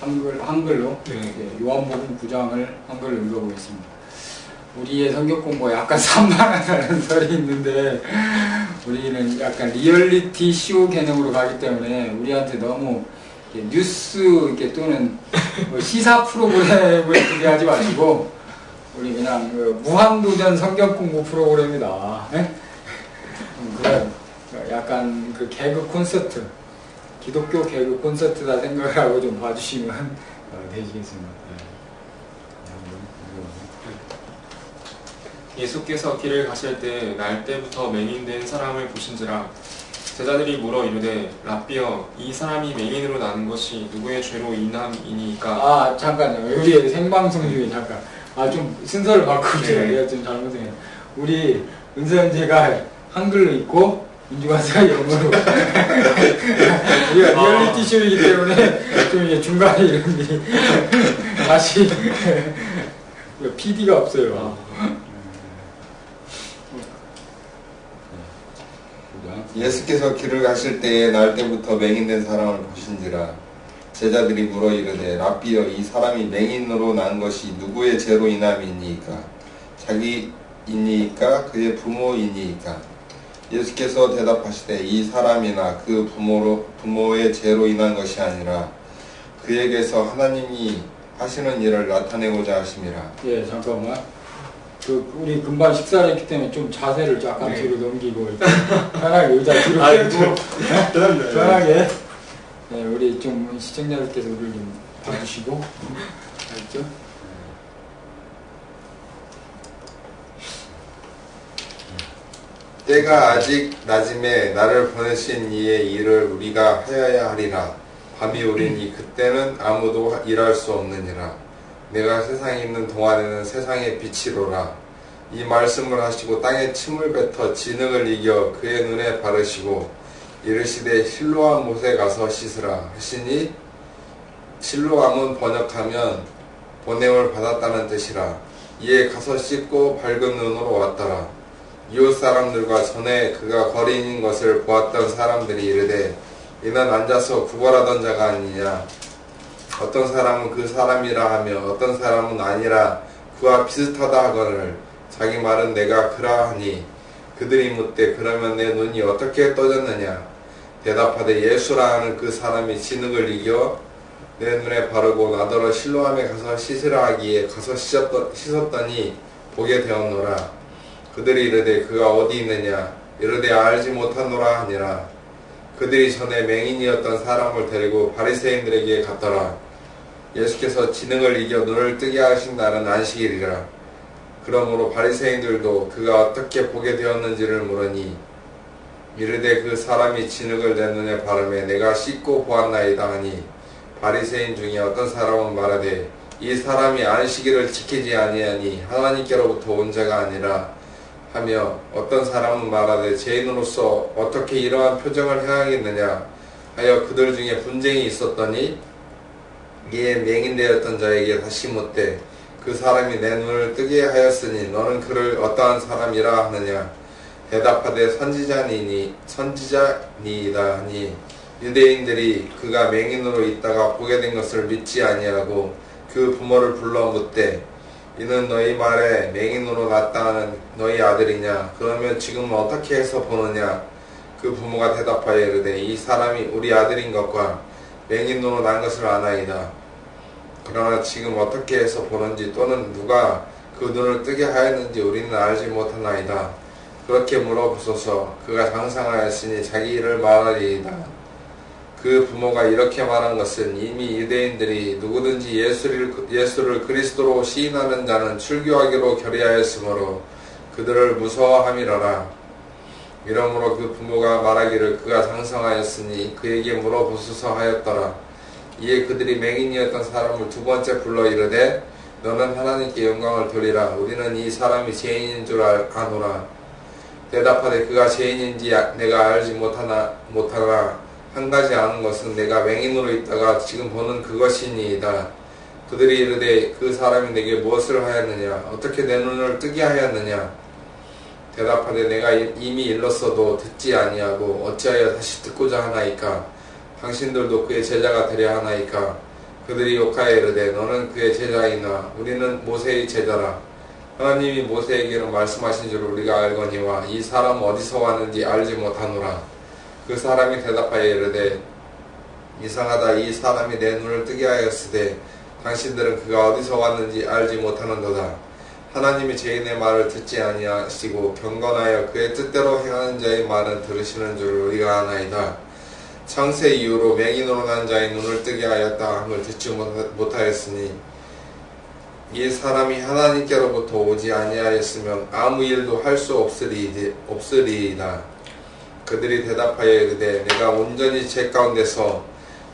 한글로 요한복음 9장을 한글로 읽어보겠습니다. 우리의 성경 공부가 약간 산만하다는 설이 있는데 우리는 약간 리얼리티 쇼 개념으로 가기 때문에 우리한테 너무 뉴스 이렇게 또는 뭐 시사 프로그램을 기대하지 마시고 우리 그냥 무한도전 성경 공부 프로그램이다. 그래 약간 그 개그 콘서트, 기독교 개그 콘서트다 생각을 하고 좀 봐주시면 되시겠습니다. 예수께서 길을 가실 때 날 때부터 맹인된 사람을 보신지라. 제자들이 물어 이르되 랍비여, 이 사람이 맹인으로 나는 것이 누구의 죄로 인함이니까. 아 잠깐요. 우리 생방송 중에 잠깐. 좀 순서를 바꾸죠. 네. 내가 좀 잘못했네요. 우리 은서현제가 한글로 읽고 민주가세가 영어로. 우리가 리얼리티 쇼이기 때문에 좀 이제 중간에 이런 일이 다시 PD가 없어요. 예수께서 길을 가실 때에 날 때부터 맹인된 사람을 보신지라. 제자들이 물어 이르되 랍비여, 이 사람이 맹인으로 난 것이 누구의 죄로 인함이니까? 자기이니까 그의 부모이니까? 예수께서 대답하시되 이 사람이나 그 부모의 죄로 인한 것이 아니라 그에게서 하나님이 하시는 일을 나타내고자 하심이라. 예, 잠깐만. 우리 금방 식사를 했기 때문에 좀 자세를 약간 뒤로 넘기고 편하게 의자 뒤로 빼고 편하게. 네, 우리 좀 시청자들께서 우리를 좀 봐주시고 알죠? 때가 아직 낮음에 나를 보내신 이의 일을 우리가 하여야 하리라. 밤이 오리니 그때는 아무도 일할 수 없느니라. 내가 세상에 있는 동안에는 세상의 빛이로라. 이 말씀을 하시고 땅에 침을 뱉어 진흙을 이겨 그의 눈에 바르시고 이르시되 실로암 못에 가서 씻으라 하시니, 실로암은 번역하면 보냄을 받았다는 뜻이라. 이에 가서 씻고 밝은 눈으로 왔더라. 이웃 사람들과 전에 그가 거린인 것을 보았던 사람들이 이르되 이는 앉아서 구걸하던 자가 아니냐. 어떤 사람은 그 사람이라 하며 어떤 사람은 아니라 그와 비슷하다 하거늘 자기 말은 내가 그러하니. 그들이 묻되 그러면 내 눈이 어떻게 떠졌느냐. 대답하되 예수라 하는 그 사람이 진흙을 이겨 내 눈에 바르고 나더러 실로암에 가서 씻으라 하기에 가서 씻었더니 보게 되었노라. 그들이 이르되 그가 어디 있느냐. 이르되 알지 못하노라 하니라. 그들이 전에 맹인이었던 사람을 데리고 바리새인들에게 갔더라. 예수께서 진흙을 이겨 눈을 뜨게 하신 날은 안식일이라. 그러므로 바리새인들도 그가 어떻게 보게 되었는지를 물으니 이르되 그 사람이 진흙을 내 눈에 바르매 내가 씻고 보았나이다 하니, 바리새인 중에 어떤 사람은 말하되 이 사람이 안식일을 지키지 아니하니 하나님께로부터 온 자가 아니라 하며, 어떤 사람은 말하되 죄인으로서 어떻게 이러한 표정을 행하겠느냐 하여 그들 중에 분쟁이 있었더니, 이에 맹인되었던 자에게 다시 묻되 그 사람이 내 눈을 뜨게 하였으니 너는 그를 어떠한 사람이라 하느냐. 대답하되 선지자니이다 하니, 유대인들이 그가 맹인으로 있다가 보게 된 것을 믿지 아니하고 그 부모를 불러 묻되 이는 너희 말에 맹인으로 났다는 너희 아들이냐. 그러면 지금 어떻게 해서 보느냐. 그 부모가 대답하여 이르되 이 사람이 우리 아들인 것과 맹인으로 난 것을 아나이다. 그러나 지금 어떻게 해서 보는지 또는 누가 그 눈을 뜨게 하였는지 우리는 알지 못하나이다. 그렇게 물어보소서. 그가 장상하였으니 자기 일을 말하리이다. 그 부모가 이렇게 말한 것은 이미 유대인들이 누구든지 예수를 그리스도로 시인하는 자는 출교하기로 결의하였으므로 그들을 무서워함이러라. 이러므로 그 부모가 말하기를 그가 장성하였으니 그에게 물어보소서 하였더라. 이에 그들이 맹인이었던 사람을 두 번째 불러 이르되 너는 하나님께 영광을 돌리라. 우리는 이 사람이 죄인인 줄 아노라. 대답하되 그가 죄인인지 내가 알지 못하나 한 가지 아는 것은 내가 맹인으로 있다가 지금 보는 그것이니이다. 그들이 이르되 그 사람이 내게 무엇을 하였느냐. 어떻게 내 눈을 뜨게 하였느냐. 대답하되 내가 이미 일렀어도 듣지 아니하고 어찌하여 다시 듣고자 하나이까. 당신들도 그의 제자가 되려 하나이까. 그들이 욕하여 이르되 너는 그의 제자이나 우리는 모세의 제자라. 하나님이 모세에게는 말씀하신 줄 우리가 알거니와 이 사람 어디서 왔는지 알지 못하노라. 그 사람이 대답하여 이르되 이상하다. 이 사람이 내 눈을 뜨게 하였으되 당신들은 그가 어디서 왔는지 알지 못하는도다. 하나님이 죄인의 말을 듣지 아니하시고 경건하여 그의 뜻대로 행하는 자의 말은 들으시는 줄 우리가 아나이다. 창세 이후로 맹인으로 난 자의 눈을 뜨게 하였다 함을 듣지 못하였으니 이 사람이 하나님께로부터 오지 아니하였으면 아무 일도 할 수 없으리이다. 그들이 대답하여 이르되 내가 온전히 죄 가운데서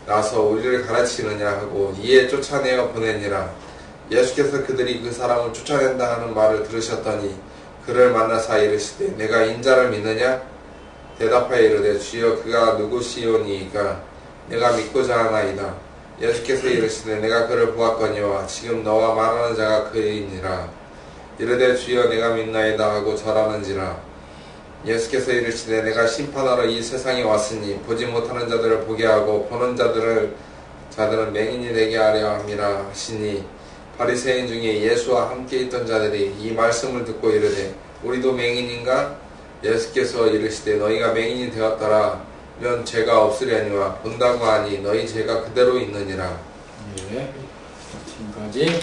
나서 우리를 가르치느냐 하고 이에 쫓아내어 보내니라. 예수께서 그들이 그 사람을 쫓아낸다 하는 말을 들으셨더니 그를 만나사 이르시되 내가 인자를 믿느냐? 대답하여 이르되 주여 그가 누구시오니이까 내가 믿고자 하나이다. 예수께서 이르시되 내가 그를 보았거니와 지금 너와 말하는 자가 그이니라. 이르되 주여 내가 믿나이다 하고 절하는지라. 예수께서 이르시되 내가 심판하러 이 세상에 왔으니 보지 못하는 자들을 보게 하고 보는 자들은 맹인이 되게 하려 함이라 하시니 바리새인 중에 예수와 함께 있던 자들이 이 말씀을 듣고 이르되 우리도 맹인인가? 예수께서 이르시되 너희가 맹인이 되었더라면 죄가 없으려니와 본다고 하니 너희 죄가 그대로 있느니라. 예. 지금까지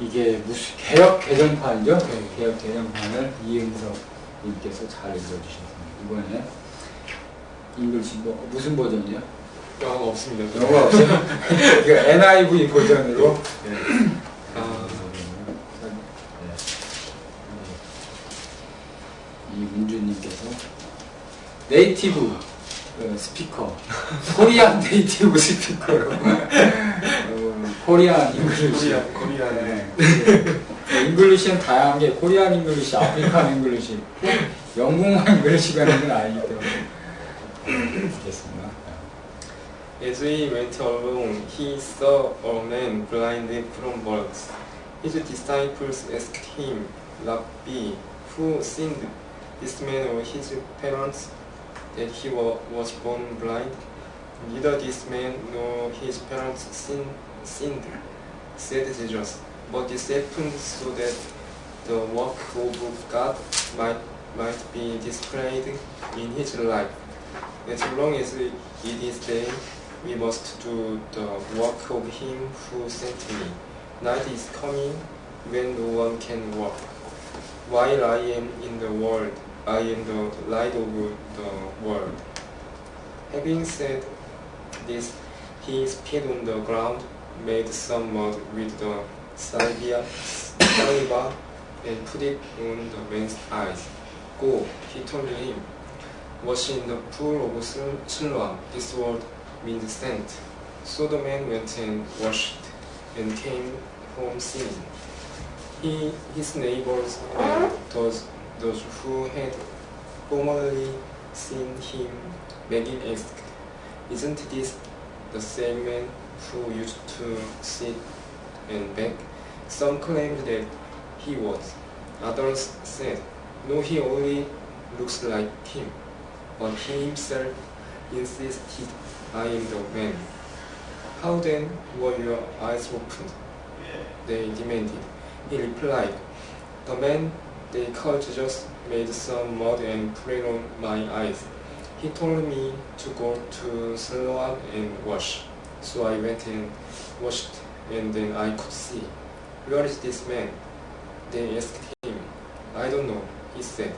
이게 무슨 개혁 개정판이죠? 개혁 개정판을 이은석 님께서 잘 읽어주셨습니다. 이번에 잉글리시 무슨 버전이요? 영어가 없습니다. 영어가 없어요? 이거 NIV 버전으로. 네. 이문주님께서 네이티브 스피커, 코리안 네이티브 스피커로 코리안 잉글리시. 코리안. 네. 잉글리시는 다양한 게 코리안 잉글리시, 아프리칸 잉글리시, 영국만 잉글리시가 있는 건 아니기 때문에 됐습니다. As he went along, he saw a man blinded from birth. His disciples asked him, Rabbi, who sinned, this man or his parents, that he was born blind? Neither this man nor his parents sinned, said Jesus. But this happened so that the work of God might be displayed in his life. As long as it is day, we must do the work of him who sent me. Night is coming when no one can work. While I am in the world, I am the light of the world. Having said this, he spit on the ground, made some mud with the saliva, and put it on the man's eyes. Go, he told him, wash in the pool of Siloam. This word means sent. So the man went and washed and came home seeing. His neighbors and those who had formerly seen him begging asked, isn't this the same man who used to sit and beg? Some claimed that he was. Others said, no, he only looks like him. But he himself insisted, I am the man. How then were your eyes opened? They demanded. He replied, the man they called Jesus made some mud and put it on my eyes. He told me to go to Siloam and wash. So I went and washed, and then I could see. Where is this man? They asked him. I don't know, he said.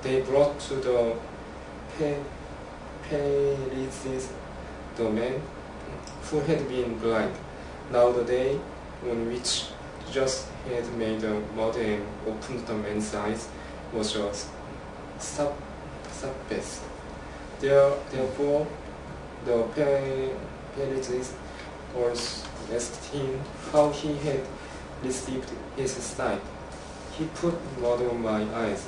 They brought to the Pharisees the man who had been blind. Now the day on which Jesus had made the mud and opened the man's eyes was a Sabbath. Therefore, the Pharisees also asked him how he had received his sight. He put mud on my eyes.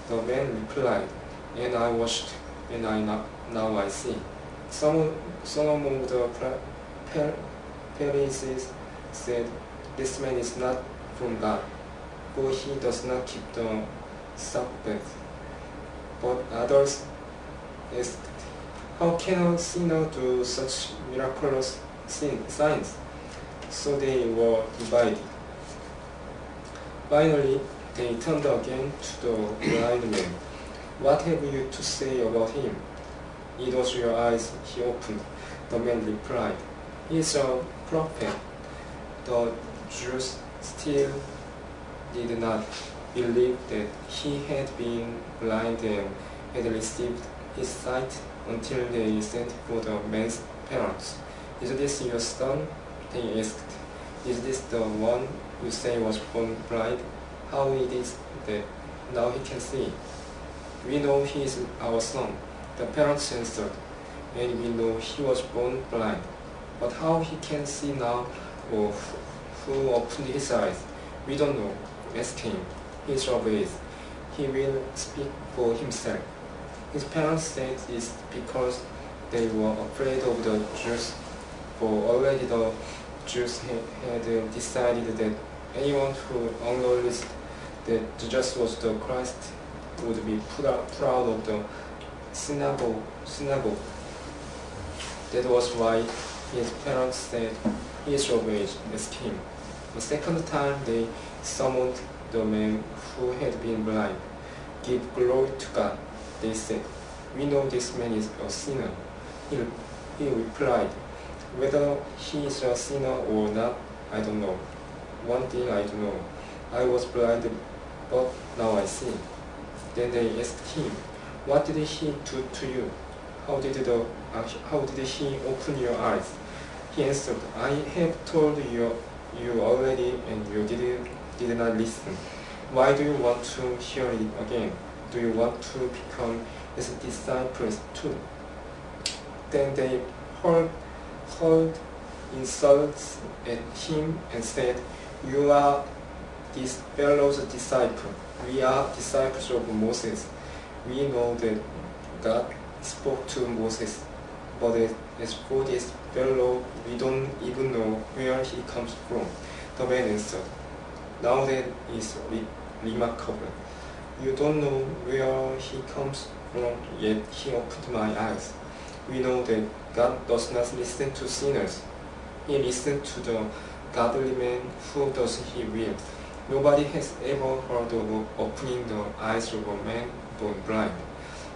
The man replied, and I washed, and now I see. Some among the Pharisees said, this man is not from God, for he does not keep the Sabbath. But others asked, how can a sinner do such miraculous signs, so they were divided. Finally, they turned again to the blind man. What have you to say about him? It was your eyes he opened. The man replied, he is a prophet. The Jews still did not believe that he had been blind and had received his sight until they sent for the man's parents. Is this your son? They asked. Is this the one you say was born blind? How it is that now he can see? We know he is our son, the parents answered, and we know he was born blind. But how he can see now, or who opened his eyes? We don't know. Ask him. He is of age. He will speak for himself. His parents said it's because they were afraid of the Jews, for already the Jews had decided that anyone who acknowledged that Jesus was the Christ would be put out of the synagogue. That was why his parents said, he is of age, ask him. The second time they summoned the man who had been blind. Give glory to God, they said. We know this man is a sinner. He replied, whether he is a sinner or not, I don't know. One thing I do know, I was blind, but now I see. Then they asked him, what did he do to you? How did he open your eyes? He answered, I have told you already, and you did not listen. Why do you want to hear it again? Do you want to become his disciples too? Then they hurled insults at him and said, you are this fellow's disciple. We are disciples of Moses. We know that God spoke to Moses, but as for this fellow, we don't even know where he comes from. The man answered, now that is remarkable. You don't know where he comes from, yet he opened my eyes. We know that God does not listen to sinners. He listens to the godly man who does he will. Nobody has ever heard of opening the eyes of a man born blind.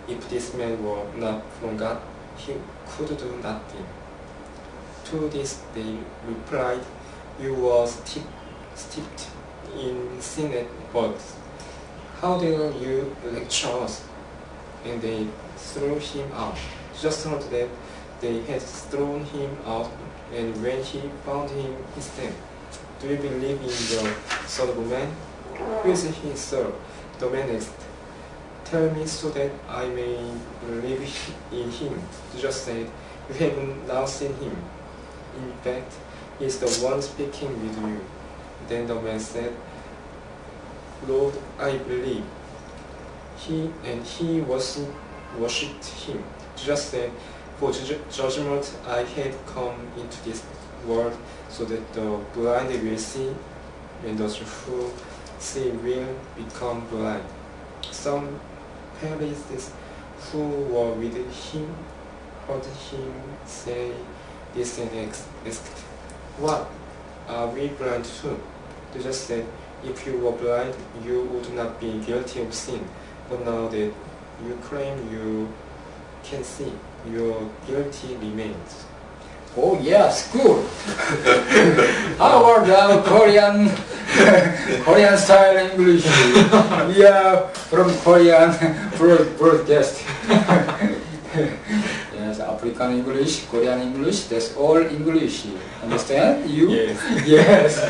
If this man were not from God, he could do nothing. To this they replied, you were steeped in sin at birth. How dare you lecture us? And they threw him out. Just heard that they had thrown him out, and when he found him, he said, do you believe in the Son of Man? Who is he, sir? The man asked. Tell me so that I may believe in him. Jesus said, you have now seen him. In fact, he is the one speaking with you. Then the man said, Lord, I believe. He worshipped him. Jesus said, for judgment I had come into this world, so that the blind will see, and those who see will become blind. Some Pharisees who were with him heard him say this and asked, what? Are we blind too? Jesus said, if you were blind, you would not be guilty of sin. But now that you claim you can see, your guilty remains. Oh yes, good. How about our Korean style English? We are from Korean broadcast. Yes, African English, Korean English, that's all English. Understand? You? Yes. Yes.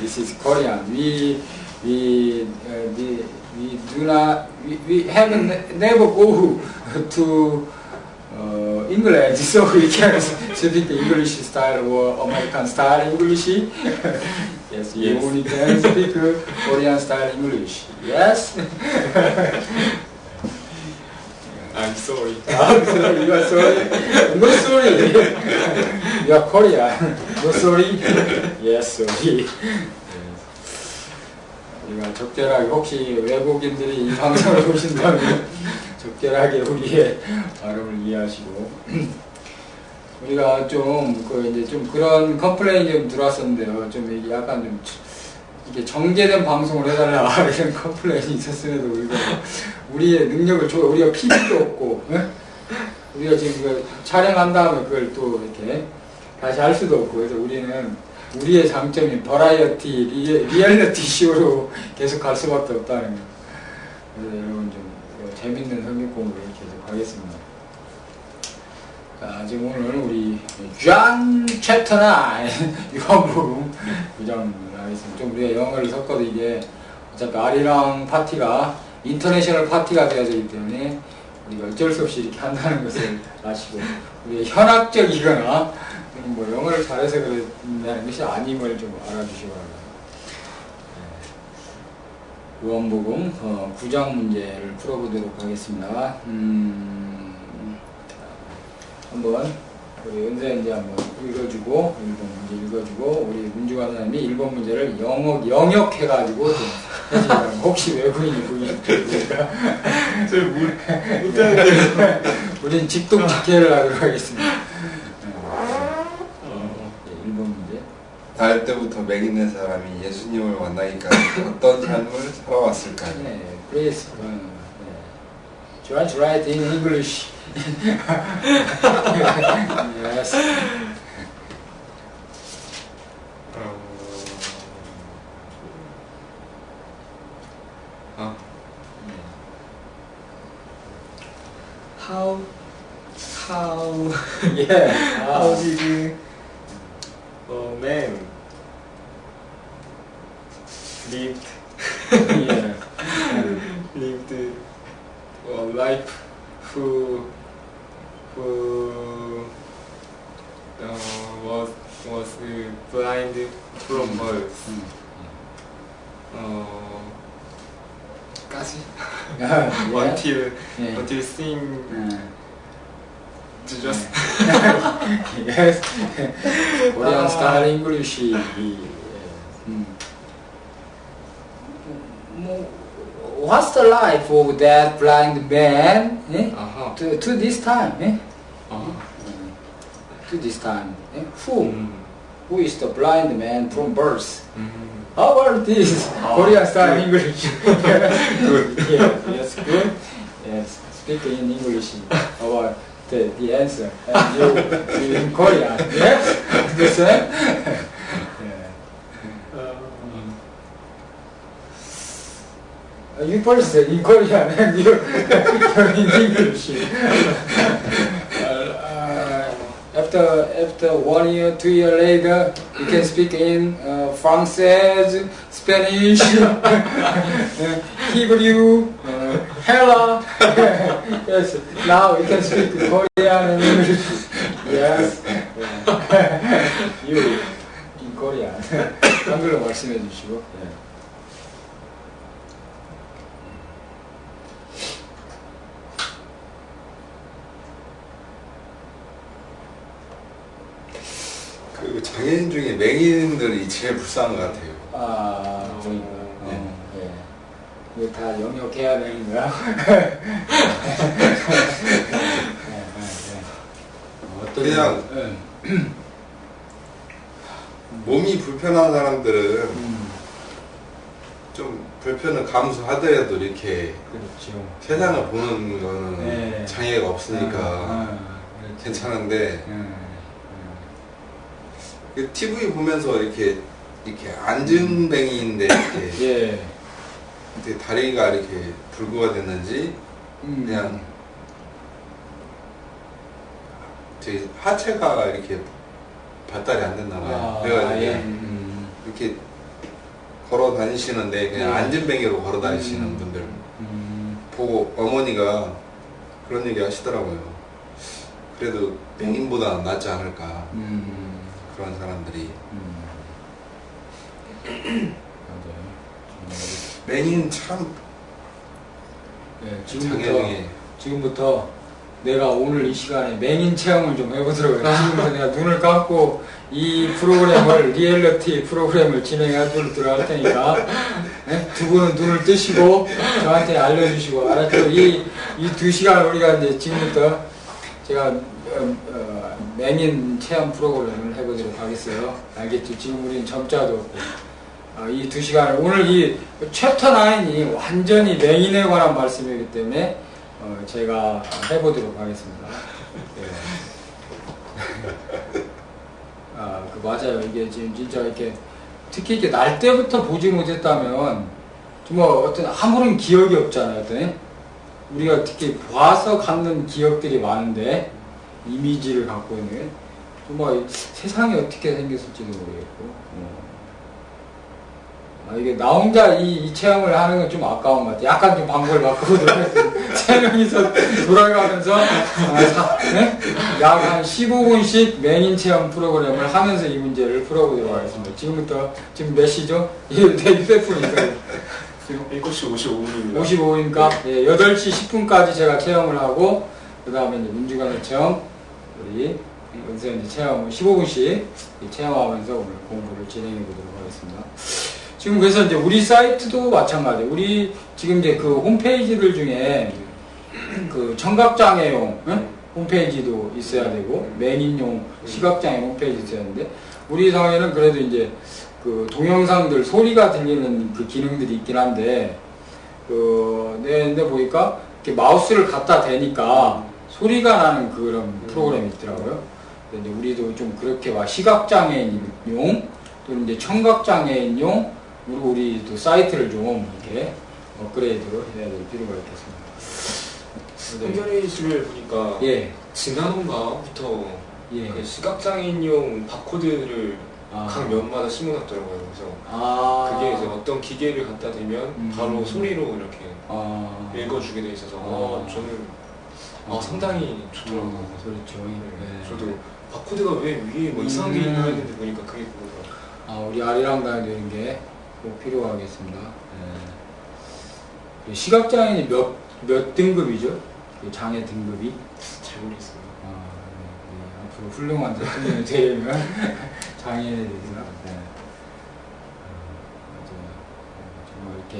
This is Korean. We do not. We haven't never go to England, so we can speak English style or American style English. Yes, we only can speak Korean style English. Yes. I'm sorry. I'm sorry. You are sorry. No sorry. You are Korean. No sorry. Yes, sorry. 우리가 적절하게 혹시 외국인들이 이 방송을 보신다면 적절하게 우리의 발음을 이해하시고 우리가 이제 좀 그런 컴플레인이 좀 들어왔었는데요. 좀 이게 약간 좀 이게 정제된 방송을 해달라 이런 컴플레인이 있었음에도 불구하고 우리의 능력을 우리가 PD도 없고, 예? 우리가 지금 그 촬영한 다음에 그걸 또 이렇게 다시 할 수도 없고, 그래서 우리는 우리의 장점인 버라이어티 리얼리티 쇼로 계속 갈 수밖에 없다는 거. 그래서 여러분 좀 재밌는 성경 공부를 계속 하겠습니다. 자, 지금 오늘 우리 존 챕터 9 요한복음 9장을 하겠습니다. 좀 우리가 영어를 섞어도 이게 어차피 아리랑 파티가 인터내셔널 파티가 되어지기 때문에 우리가 어쩔 수 없이 이렇게 한다는 것을 아시고, 우리가 현학적이거나 뭐 영어를 잘해서 그런다는 것이 아님을 좀 알아주시기 바랍니다. 요한복음 9장 문제를 풀어보도록 하겠습니다. 한번 우리 은세 이제 한번 읽어주고 1번 문제 읽어주고 우리 문주관 선생님이 1번 문제를 영역해가지고 좀 해주시기 바랍니다. 혹시 외국인이 보이니까 못하는데. 우린 직독직해를 하도록 하겠습니다. 1번 문제. 날 때부터 맥 있는 사람이 예수님을 만나기까지 어떤 삶을 살아왔을까요? 네, please. Try to write in English. Yes. How Yeah. how did a man lived Yeah. lived a life who was blind from birth. 까지 Yeah. until seeing Jesus. Yes. Korean style English. What's the life of that blind man 아하. to this time? To this time. Who is the blind man from birth? How about this? Korean style English. Good. Yes, good. Yes, speak in English about the answer. And you in Korean. Yes, understand? You first in Korean and you in English. After 1 year, 2 years later, you can speak in Francais, Spanish, Hebrew, Hella. Yes, now you can speak Korean and English. Yes. You in Korean. 한글로 말씀해 주시고. 그 장애인 중에 맹인들이 제일 불쌍한 것 같아요. 그러니까. 예. 이거 다 영역해야 되는 거야? 그냥 몸이 불편한 사람들은 좀 불편을 감수하더라도 이렇게 그렇죠. 세상을 보는 거는 네. 장애가 없으니까 그렇죠. 괜찮은데 그 TV 보면서 이렇게 앉은 뱅이인데 이렇게 예. 어떻게 다리가 이렇게 불구가 됐는지 그냥 저기 하체가 이렇게 발달이 안 됐나 봐요. 그래가지고 이렇게 걸어 다니시는데 그냥 앉은 뱅이로 걸어 다니시는 분들 보고 어머니가 그런 얘기 하시더라고요. 그래도 뱅인보다 낫지 않을까. 그런 사람들이. 맞아요. 맹인 참 네, 지금부터 내가 오늘 이 시간에 맹인 체험을 좀 해보도록 해요. 지금부터 내가 눈을 감고 이 프로그램을 리얼리티 프로그램을 진행하도록 할 테니까 네? 두 분은 눈을 뜨시고 저한테 알려주시고 알았죠? 이 2시간 우리가 이제 지금부터 제가 맹인 체험 프로그램을 해보도록 하겠어요. 알겠죠? 지금 우리는 점자도 없고 이 2시간을 오늘 이 챕터 9이 완전히 맹인에 관한 말씀이기 때문에 제가 해보도록 하겠습니다. 맞아요. 이게 지금 진짜 이렇게 특히 이렇게 날 때부터 보지 못했다면 정말 어떤 아무런 기억이 없잖아요. 어떤 우리가 특히 봐서 갖는 기억들이 많은데 이미지를 갖고 있는 정말 세상이 어떻게 생겼을지도 모르겠고 이게 나 혼자 이 체험을 하는 건 좀 아까운 것 같아요. 약간 좀 방법을 바꾸도록 하겠습니다. 3명이서 돌아가면서 약 한 15분씩 맹인 체험 프로그램을 하면서 이 문제를 풀어보도록 하겠습니다. 지금 몇 시죠? 내 휴대폰이니까 지금 7시 55분입니다. 55분이니까 8시 10분까지 제가 체험을 하고 그 다음에 이제 민주관의 체험 우리 여기서 이제 체험 15분씩 체험하면서 오늘 공부를 진행해 보도록 하겠습니다. 지금 그래서 이제 우리 사이트도 마찬가지예요. 우리 지금 이제 그 홈페이지들 중에 그 청각장애용 홈페이지도 있어야 되고 맹인용 시각장애 홈페이지 있어야 하는데 우리 상에는 그래도 이제 그 동영상들 소리가 들리는 그 기능들이 있긴 한데 근데 보니까 이렇게 마우스를 갖다 대니까 소리가 나는 그런 프로그램이 있더라고요. 근데 이제 우리도 좀 그렇게 막 시각장애인용 또 이제 청각장애인용 우리 또 사이트를 좀 이렇게 업그레이드 해야 될 필요가 있겠습니다. 한겨레실을 보니까 지난번가부터 그 시각장애인용 바코드를 각 면마다 심어놨더라고요. 그래서 그게 이제 어떤 기계를 갖다 대면 바로 소리로 이렇게 읽어주게 돼 있어서 저는 상당히 좋더라고요. 그렇죠. 저도 바코드가 왜 위에 뭐 이상한 게 있나 했는데 보니까 그게 그거더라고요. 우리 아리랑 다녀야 되는 게 꼭 필요하겠습니다. 시각장애인이 몇 등급이죠? 그 장애 등급이? 잘 모르겠어요. 앞으로 훌륭한 대통령이 되려면 장애인에 대해서 정말 이렇게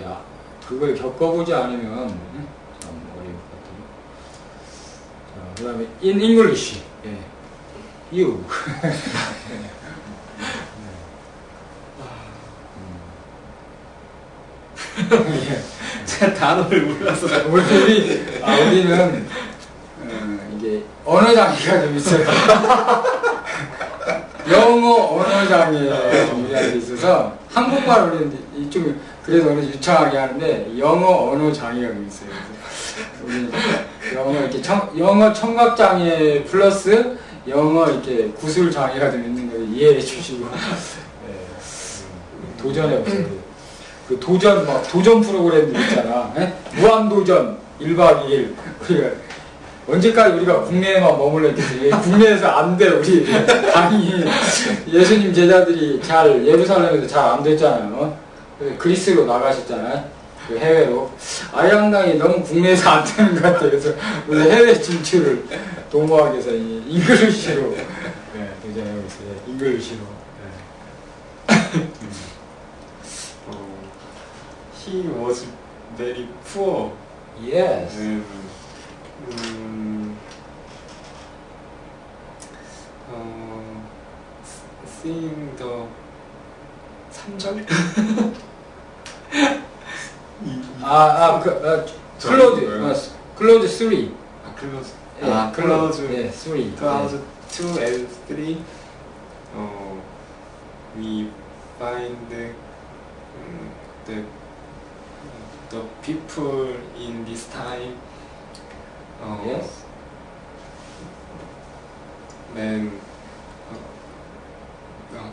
그걸 겪어보지 않으면 참 어려울 것 같아요. 그 다음에 in English, you. 제가 단어를 몰라서 우리는 이게 언어 장애가 좀 있어요. 영어 언어 장애 좀 우리한테 있어서 한국말 우리는 이쪽 그래서 오늘 유창하게 하는데 영어 언어 장애가 좀 있어요. 우리 영어 청각 장애 플러스 영어 이렇게 구술 장애가 좀 있는 걸 이해해 주시고 도전해 보세요. 그 도전 프로그램들 있잖아. 무한도전 1박 2일. 언제까지 우리가 국내에만 머물러 있겠어요? 국내에서 안 돼, 우리. 당연히 예수님 제자들이 예루살렘에서 잘 안 됐잖아요. 그리스로 나가셨잖아요. 그 해외로. 아리랑당이 너무 국내에서 안 되는 것 같아요. 그래서 우리 해외 진출을 도모하기 위해서 잉글리시로 도전하고 있어요. 잉글리시로. He was very poor. Yes. Seeing the 3절? 클로즈 3. 클로즈 3. Clause 2 and 3. We find the people in this time. Yes. Then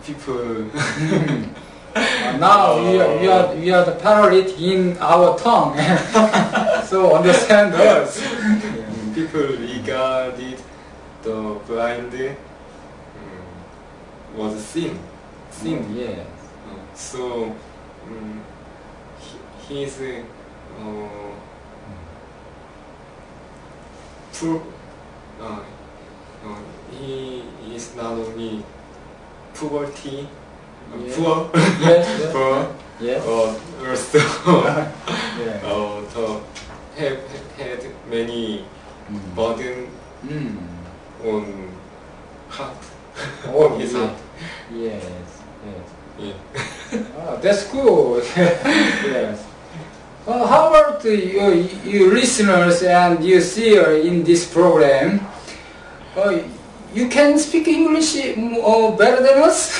people. Now we are the paralytic in our tongue, so understand us. People regarded the blind was sin. Yeah. So he's he is not only poverty, Yeah. poor, Yes. poor, Yes. also Yeah. have had many burden on hot. Oh, It's yeah. hot. Yes. Yes. Yeah. Oh, that's good. Yes. How about you listeners and you see in this program? You can speak English better than us?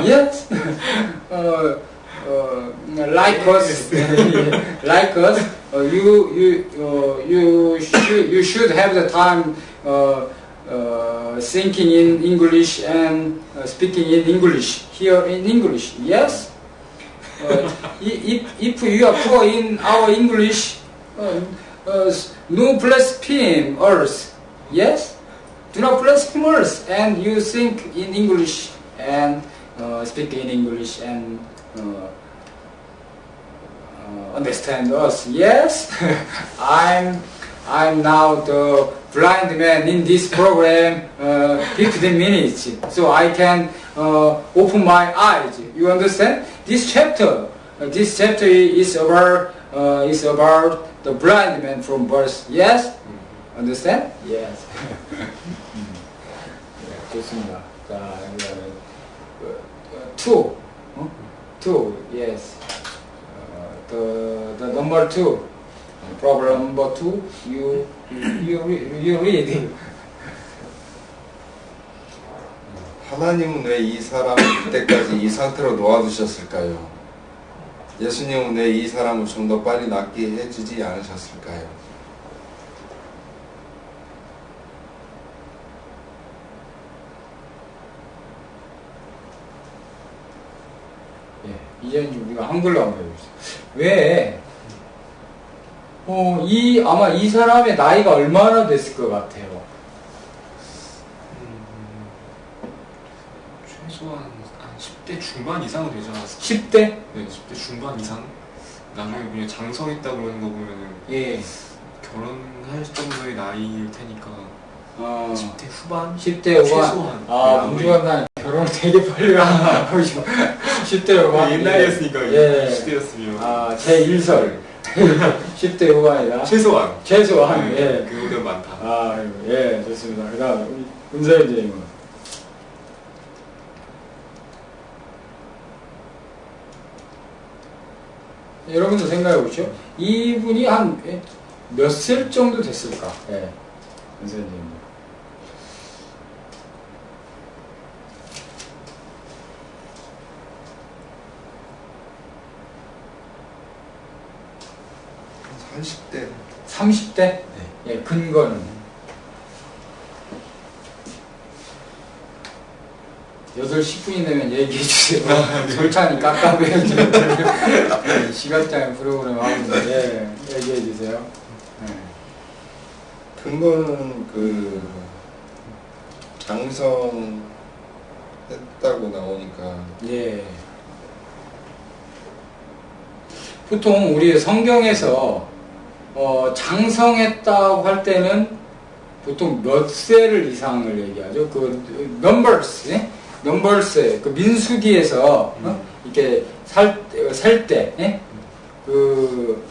Yes. Like us, like us. You should have the time thinking in English and speaking in English here in English. Yes. If you are poor in our English, no blaspheme us. Yes? Do not blaspheme us. And you think in English and speak in English and understand us. Yes? I'm now the blind man in this program 15 minutes. So I can open my eyes. You understand? This chapter is about the blind man from birth. Yes? Understand? Yes. 좋습니다. 자, two. Two. Yes. The number two. Problem number two. You read. 하나님은 왜 이 사람을 그때까지 이 상태로 놓아두셨을까요? 예수님은 왜 이 사람을 좀 더 빨리 낫게 해주지 않으셨을까요? 예, 이제 우리가 한글로 한번 해봅시다. 왜? 아마 이 사람의 나이가 얼마나 됐을 것 같아요? 최소한 한 10대 중반 이상은 되지 않았을까? 10대? 네, 10대 중반 이상? 나중에 그냥 장성했다 그러는 거 보면은 예. 결혼할 정도의 나이일 테니까 10대 후반? 10대 후반? 최소한. 아, 네, 문주환 난 결혼 되게 빨리 하고 10대 후반? 옛날이었으니까 예. 10대였으면 아, 제 1설 10대 후반이다. 최소한. 최소한. 네, 예. 그보다 많다. 아, 예, 좋습니다. 그 다음, 은서연 선생님은? 여러분도 생각해 보시죠. 이분이 한 몇 살 정도 됐을까? 예. 은서연 선생님. 한 30대. 30대? 네. 예, 근거는? 8시 10분이 되면 얘기해 주세요. 솔찬히 깎아배야지. 시각장애 프로그램 하고 있는데, 얘기해 주세요. 네. 근거는 그 장성했다고 나오니까 예. 보통 우리 성경에서 장성했다고 할 때는 보통 몇 세를 이상을 얘기하죠. 그 numbers, 예? numbers, 그 민수기에서 이렇게 살 때, 예? 그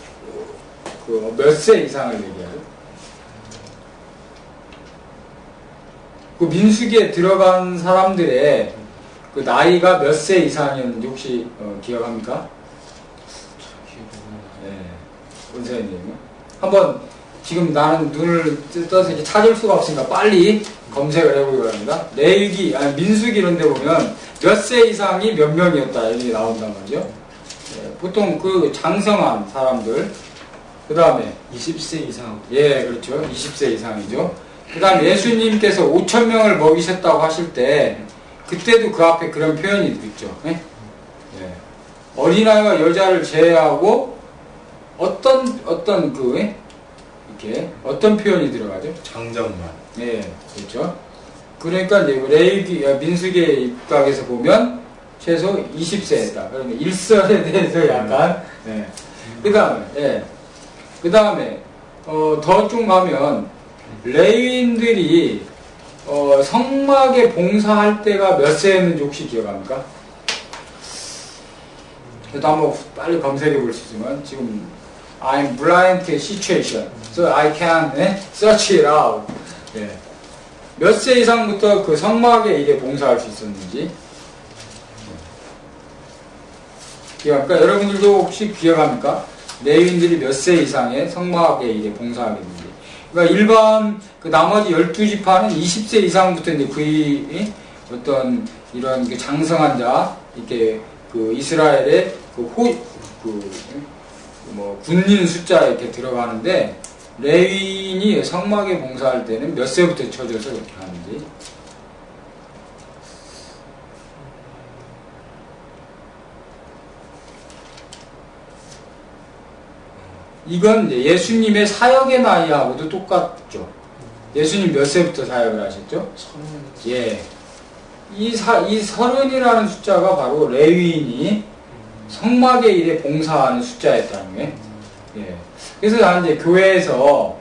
몇 세 이상을 얘기하죠. 그 민수기에 들어간 사람들의 그 나이가 몇 세 이상이었는지 혹시 기억합니까? 네. 은서연님 한번 지금 나는 눈을 떠서 이렇게 찾을 수가 없으니까 빨리 검색을 해보기 바랍니다. 레위기, 아니 민수기 이런 데 보면 몇 세 이상이 몇 명이었다 이렇게 나온단 말이죠. 네, 보통 그 장성한 사람들, 그 다음에 20세 이상. 예, 그렇죠. 20세 이상이죠. 그 다음 예수님께서 5,000명을 먹이셨다고 하실 때 그때도 그 앞에 그런 표현이 있죠. 예? 예. 어린아이와 여자를 제외하고 어떤 이렇게 어떤 표현이 들어가죠? 장정만. 예, 그렇죠. 그러니까 이제 레위기 민수기의 입각에서 보면 최소 20세다. 그러면 일설에 대해서 약간 예. 그 다음에 더 좀 가면 레위인들이 성막에 봉사할 때가 몇 세였는지 혹시 기억합니까? 저도 한번 빨리 검색해 볼 수 있지만 지금 I'm blind situation, so I can search it out. 예. 몇 세 이상부터 그 성막의 일에 봉사할 수 있었는지. 그러니까 여러분들도 혹시 기억합니까? 레위인들이 몇 세 이상의 성막의 일에 봉사하게 되는지. 그러니까 일반 그 나머지 12지파는 20세 이상부터 이제 그의 어떤 이런 그 장성한 자, 이렇게 그 이스라엘의 뭐 군인 숫자에 이렇게 들어가는데, 레위인이 성막에 봉사할 때는 몇 세부터 쳐줘서 그렇게 하는지. 이건 이제 예수님의 사역의 나이하고도 똑같죠. 예수님 몇 세부터 사역을 하셨죠? 예. 이 서른이라는 숫자가 바로 레위인이 성막의 일에 봉사하는 숫자였다는 거예요. 예. 그래서 나는 이제 교회에서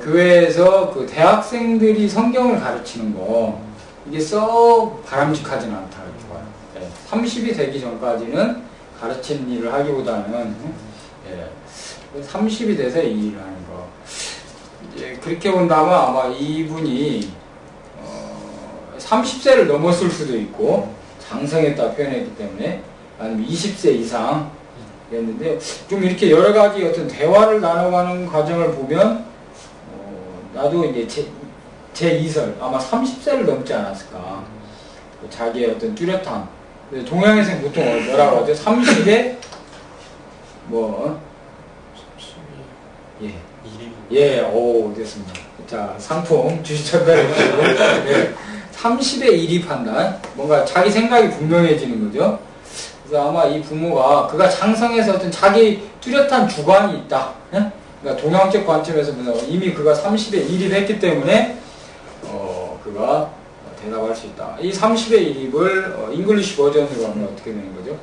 그 대학생들이 성경을 가르치는 거, 이게 썩 바람직하지는 않다. 이렇게 봐요. 예. 30이 되기 전까지는 가르치는 일을 하기보다는, 예. 30이 돼서 이 일을 하는 거. 이제 그렇게 본다면 아마 이분이 30세를 넘었을 수도 있고, 장성했다 표현했기 때문에, 아니면 20세 이상 였는데, 좀 이렇게 여러 가지 어떤 대화를 나눠가는 과정을 보면, 나도 이제 제 2설, 아마 30세를 넘지 않았을까. 자기의 어떤 뚜렷한. 동양에서는 보통 뭐라고 하죠? 30에, 오, 됐습니다. 자, 상품 주시천달에 주시고, 예. 30에 1위 판단. 뭔가 자기 생각이 분명해지는 거죠. 그래서 아마 이 부모가 그가 장성해서 어떤 자기 뚜렷한 주관이 있다. 예? 그러니까 동양적 관점에서 보면 이미 그가 30에 1위를 했기 때문에, 그가 대답할 수 있다. 이 30의 1입을 잉글리시 버전으로 하면 어떻게 되는 거죠?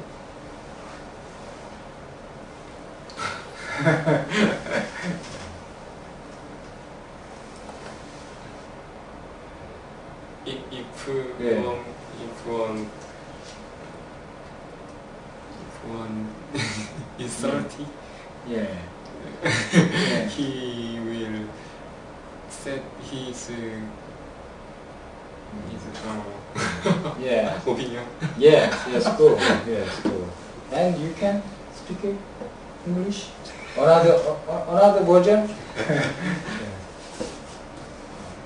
If one is 30, 예. he will set his 예. opinion. Yes, good. Yes, good. And you can speak English? Another version?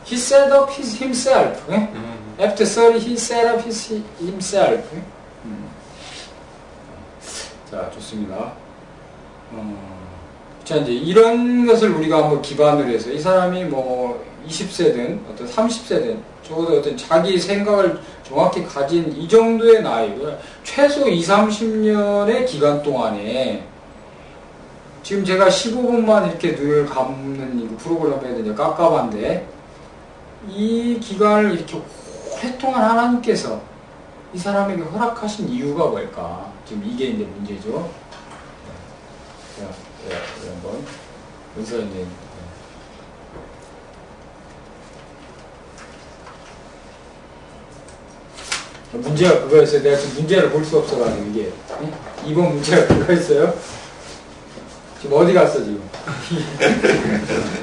He set up himself. Eh? After 30, he set up himself. 자, 좋습니다. 자, 이제 이런 것을 우리가 한번 기반으로 해서 이 사람이 뭐 20세든 어떤 30세든 적어도 어떤 자기 생각을 정확히 가진 이 정도의 나이, 최소 20, 30년의 기간 동안에 지금 제가 15분만 이렇게 늘 감는 이 프로그램에 이제 깝깝한데 이 기간을 이렇게 오랫동안 하나님께서 이 사람에게 허락하신 이유가 뭘까? 지금 이게 이제 문제죠. 자, 한번 은서님. 문제가 그거였어요. 내가 지금 문제를 볼 수 없어가지고 이게 2번 문제가 그거였어요. 지금 어디 갔어 지금?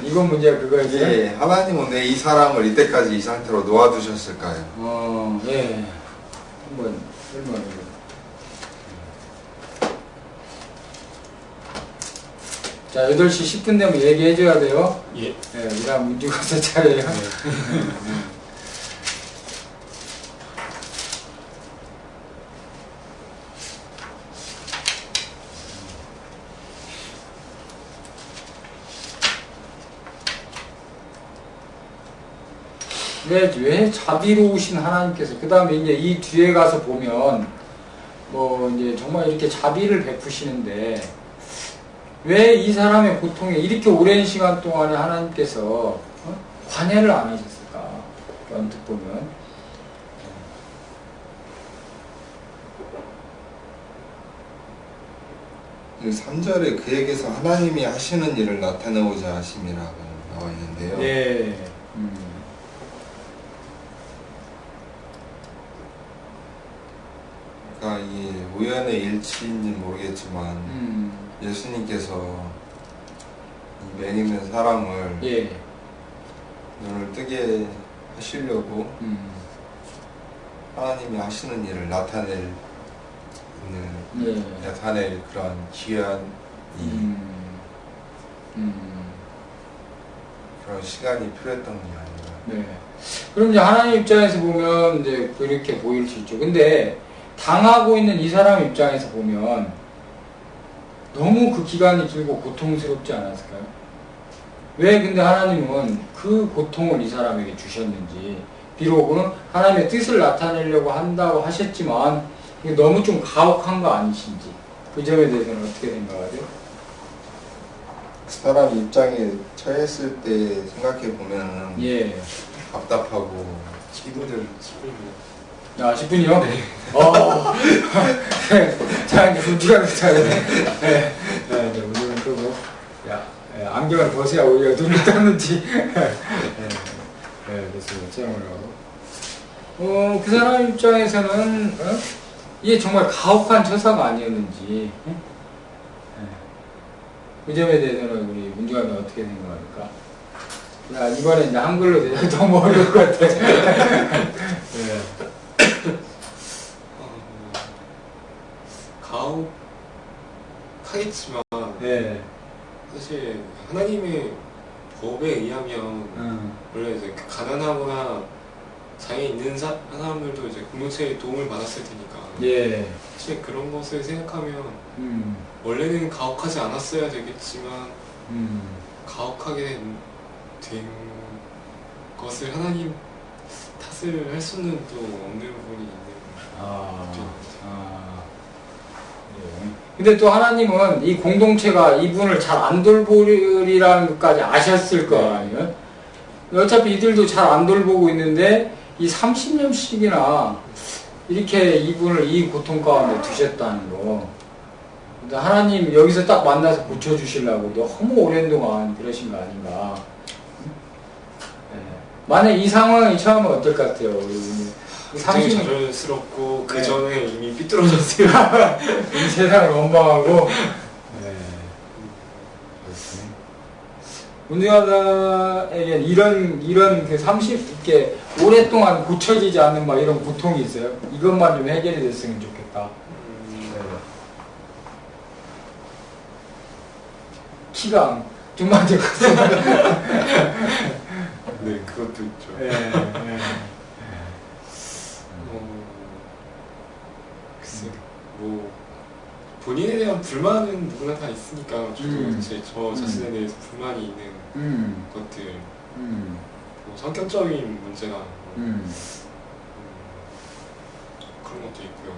2번 문제가 그거였어요. 예, 하나님은 왜 이 사람을 이때까지 이 상태로 놓아두셨을까요? 예. 한번 설명해. 자, 8시 10분 되면 얘기해줘야 돼요. 예. 예, 우리가 문제 가서 차려요. 왜 자비로우신 하나님께서, 그 다음에 이제 이 뒤에 가서 보면, 뭐, 이제 정말 이렇게 자비를 베푸시는데, 왜 이 사람의 고통에 이렇게 오랜 시간 동안에 하나님께서 관여를 안 하셨을까? 언뜻 보면. 3절에 그에게서 하나님이 하시는 일을 나타내고자 하심이라고 나와 있는데요. 네. 그러니까 이 우연의 일치인지 모르겠지만 예수님께서 이 맨 있는 사람을 예. 눈을 뜨게 하시려고 하나님이 하시는 일을 나타낼 그런 귀한 그런 시간이 필요했던 게 아닌가. 네. 그럼 이제 하나님 입장에서 보면 이제 그렇게 보일 수 있죠. 근데 당하고 있는 이 사람 입장에서 보면 너무 그 기간이 길고 고통스럽지 않았을까요? 왜 근데 하나님은 그 고통을 이 사람에게 주셨는지, 비록은 하나님의 뜻을 나타내려고 한다고 하셨지만 이게 너무 좀 가혹한 거 아니신지, 그 점에 대해서는 어떻게 생각하죠? 그 사람 입장에 처했을 때 생각해 보면 예. 답답하고 기도를 10분이면 아, 10분이요? 네. 자, 이제 우주가 잘해. 네. 네, 이제 우주는 끄고. 야, 안경을 벗어야 오히려 눈이 떴는지. 네, 됐습니다. 체험을 하고. 그 사람 입장에서는, 이게 정말 가혹한 처사가 아니었는지. 네. 그 점에 대해서는 우리 문주관이 어떻게 생각합니까? 야, 이번에 이제 한글로 대답 너무 어려울 것 같아. 네. 가혹하겠지만 네. 사실 하나님의 법에 의하면 원래 이제 가난하거나 장애 있는 사람들도 이제 공동체의 도움을 받았을 테니까 예. 사실 그런 것을 생각하면 원래는 가혹하지 않았어야 되겠지만 가혹하게 된 것을 하나님 탓을 할 수는 또 없는 부분이 있는 예. 근데 또 하나님은 이 공동체가 이분을 잘 안 돌보리라는 것까지 아셨을 거 아니에요? 어차피 이들도 잘 안 돌보고 있는데 이 30년씩이나 이렇게 이분을 이 고통 가운데 두셨다는 거. 근데 하나님 여기서 딱 만나서 고쳐주시려고 너무 오랜 동안 그러신 거 아닌가. 만약 이 상황이 처음에 어떨 것 같아요? 굉장히 자연스럽고 그 전에 이미 삐뚤어졌어요. 이 세상을 원망하고. 운전자에게 이런 그 30개 오랫동안 고쳐지지 않는 막 이런 고통이 있어요. 이것만 좀 해결이 됐으면 좋겠다. 키가 좀만 더 컸으면. 네, 그것도 있죠. 글쎄, 뭐 본인에 대한 불만은 누구나 다 있으니까 저도 사실 저 자신에 대해서 불만이 있는 것들, 뭐 성격적인 문제나 그런 것도 있고요.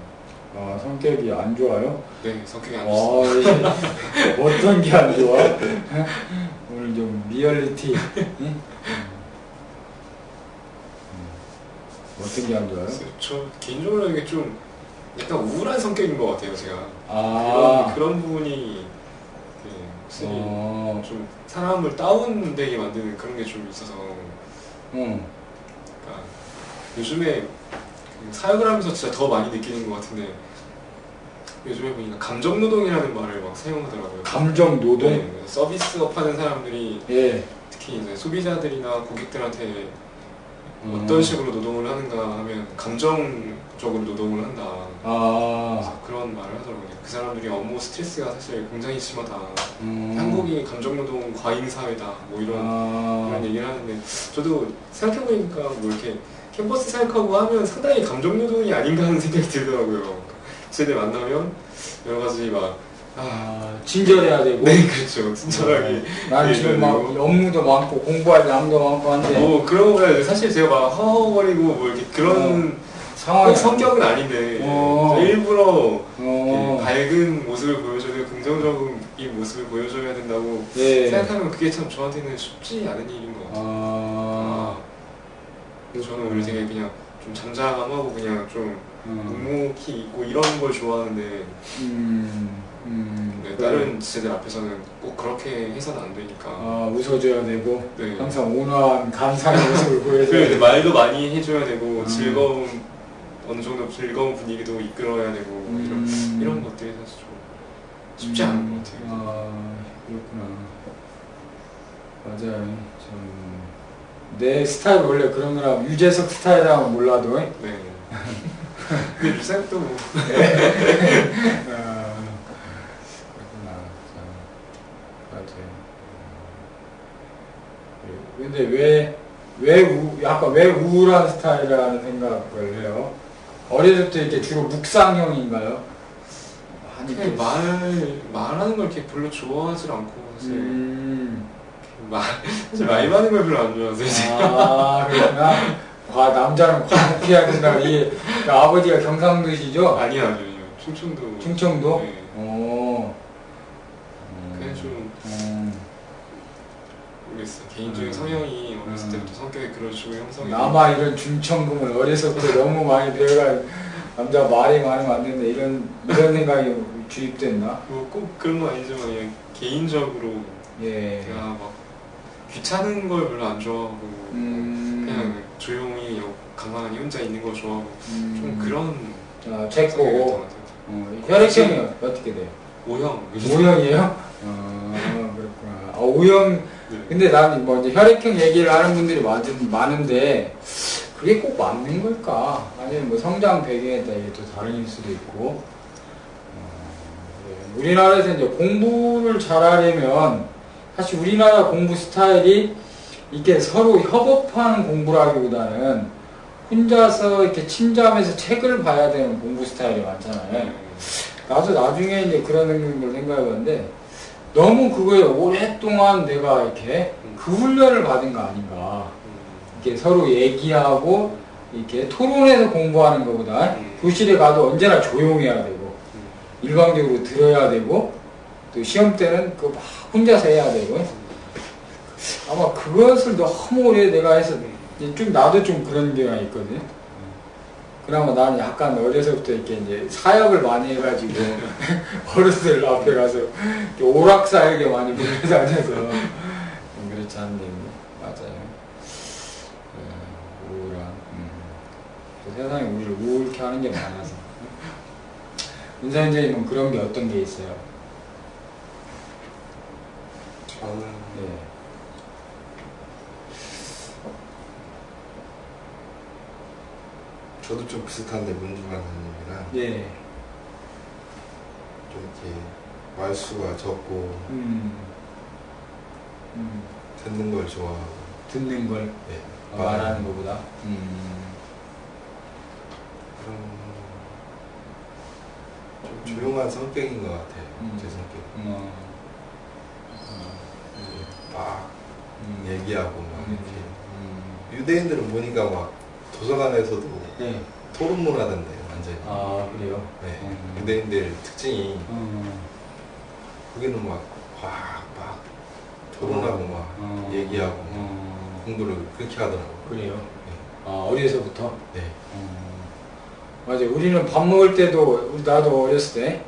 아, 성격이 안 좋아요? 네, 성격이 안 좋습니다. 어떤 게 안 좋아? 오늘 좀 리얼리티. 어떤 게 안 좋아요? 저 개인적으로 이게 좀 약간 우울한 성격인 것 같아요, 제가. 그런 부분이 확실히 좀 사람을 다운되게 만드는 그런 게 좀 있어서. 그러니까 요즘에 사역을 하면서 진짜 더 많이 느끼는 것 같은데, 요즘에 보니까 감정노동이라는 말을 막 사용하더라고요. 감정노동? 네, 서비스업 하는 사람들이 예. 특히 이제 소비자들이나 고객들한테 어떤 식으로 노동을 하는가 하면 감정적으로 노동을 한다. 그래서 그런 말을 하더라고요. 그 사람들이 업무 스트레스가 사실 굉장히 심하다. 한국이 감정노동 과잉 사회다. 뭐 이런 얘기를 하는데, 저도 생각해보니까 뭐 이렇게 캠퍼스 사역하고 하면 상당히 감정노동이 아닌가 하는 생각이 들더라고요. 쟤네 만나면 여러 가지 막 친절해야 되고. 네, 그렇죠. 친절하게. 난 지금 막 업무도 많고 공부할 남도 많고 한데. 뭐 그런 거야. 사실 제가 막 허허거리고 뭐 이렇게 그런 상황이 성격은 아닌데 일부러 밝은 모습을 보여줘야, 긍정적인 모습을 보여줘야 된다고 생각하면 그게 참 저한테는 쉽지 않은 일인 것 같아요. 저는 오히려 되게 그냥 좀 잠잠하고 그냥 좀 묵묵히 있고 이런 걸 좋아하는데 다른 지체들 앞에서는 꼭 그렇게 해서는 안 되니까 웃어줘야 되고 항상 온화한 감사의 모습을 보여줘야 되고 말도 많이 해줘야 되고 어느 정도 즐거운 분위기도 이끌어야 되고 이런 것들이 사실 좀 쉽지 않은 것 같아요. 그렇구나. 맞아요. 참 내 스타일 원래 그런 거라 유재석 스타일이라면 몰라도 네. 근데 유재석도 뭐 그렇구나. 맞아요. 근데 약간 왜 우울한 스타일이라는 생각을 해요? 어렸을 때 이렇게 주로 묵상형인가요? 아니, 그냥 말하는 걸 이렇게 별로 좋아하지 않고 사실 사실 말 많은 걸 별로 안 좋아해서 이제 아, 그렇구나. 남자는 과묵해야 된다. 아버지가 경상도시죠? 아니요 충청도. 충청도? 네. 오. 그냥 좀 모르겠어. 개인적인 성향이 어렸을 때부터 성격이 그런 식으로 형성이. 나마 이런 중천금을 어려서부터 너무 많이 배워가 남자 말이 많으면 안 된다 이런 생각이 주입됐나? 뭐꼭 그런 건 아니지만 그냥 개인적으로 예. 제가 막 귀찮은 걸 별로 안 좋아하고 그냥 조용히 가만히 혼자 있는 거 좋아하고 좀 그런 책 성격이었던 보고 것 같아요. 혈액형이 어떻게 돼요? O형. O형이에요? 그렇구나. O형. 네. 근데 나는 뭐 이제 혈액형 얘기를 하는 분들이 많은데 그게 꼭 맞는 걸까? 아니면 뭐 성장 배경에 따라 이게 또 다른 수도 있고. 우리나라에서 이제 공부를 잘하려면 사실 우리나라 공부 스타일이 이렇게 서로 협업하는 공부라기보다는 혼자서 이렇게 침잠해서 책을 봐야 되는 공부 스타일이 많잖아요. 나도 나중에 이제 그런 걸 생각해봤는데 너무 그거에 오랫동안 내가 이렇게 그 훈련을 받은 거 아닌가. 이렇게 서로 얘기하고 이렇게 토론해서 공부하는 것보다 교실에 가도 언제나 조용해야 되고 일방적으로 들어야 되고 또 시험 때는 그 막 혼자서 해야 되고 아마 그것을 너무 오래 내가 해서 좀 나도 좀 그런 경우가 있거든요. 그나마 나는 약간 어려서부터 이렇게 이제 사역을 많이 해가지고 어른들 앞에 가서 이렇게 오락사역에 많이 몰려다녀서 그렇지 않은데 맞아요. 우울한 세상에 우리를 우울케 하는 게 많아서 윤사님은 그런 게 어떤 게 있어요? 저는 네. 저도 좀 비슷한데 문주 강사님이랑 예. 좀 이렇게 말수가 적고 듣는 걸 좋아하고 듣는 걸 네. 말하는 것보다. 그런 좀 조용한 성격인 것 같아요. 제 성격. 막 얘기하고 막 이렇게 유대인들은 보니까 막 도서관에서도 네. 토론문 하던데요, 완전히. 아, 그래요? 네. 유대인들 특징이 거기는 막 토론하고 막 얘기하고 막 공부를 그렇게 하더라고요. 그래요? 네. 아, 어려서부터? 네. 맞아. 우리는 밥 먹을 때도, 나도 어렸을 때,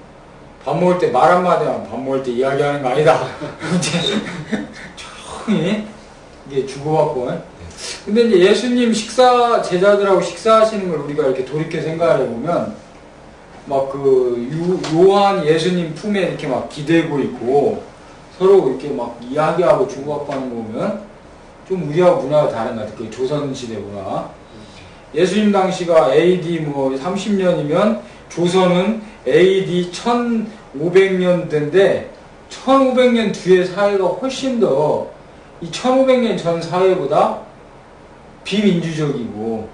밥 먹을 때 말 한마디 하면 밥 먹을 때 이야기하는 거 아니다. 이제 조용히 이게 주고받고. 근데 이제 예수님 제자들하고 식사하시는 걸 우리가 이렇게 돌이켜 생각해 보면, 막 요한 예수님 품에 이렇게 막 기대고 있고, 서로 이렇게 막 이야기하고 주고받고 하는 거 보면, 좀 우리하고 문화가 다른 것 같아요. 그 조선시대 문화. 예수님 당시가 AD 뭐 30년이면 조선은 AD 1500년대인데 1500년 뒤의 사회가 훨씬 더 이 1500년 전 사회보다 비민주적이고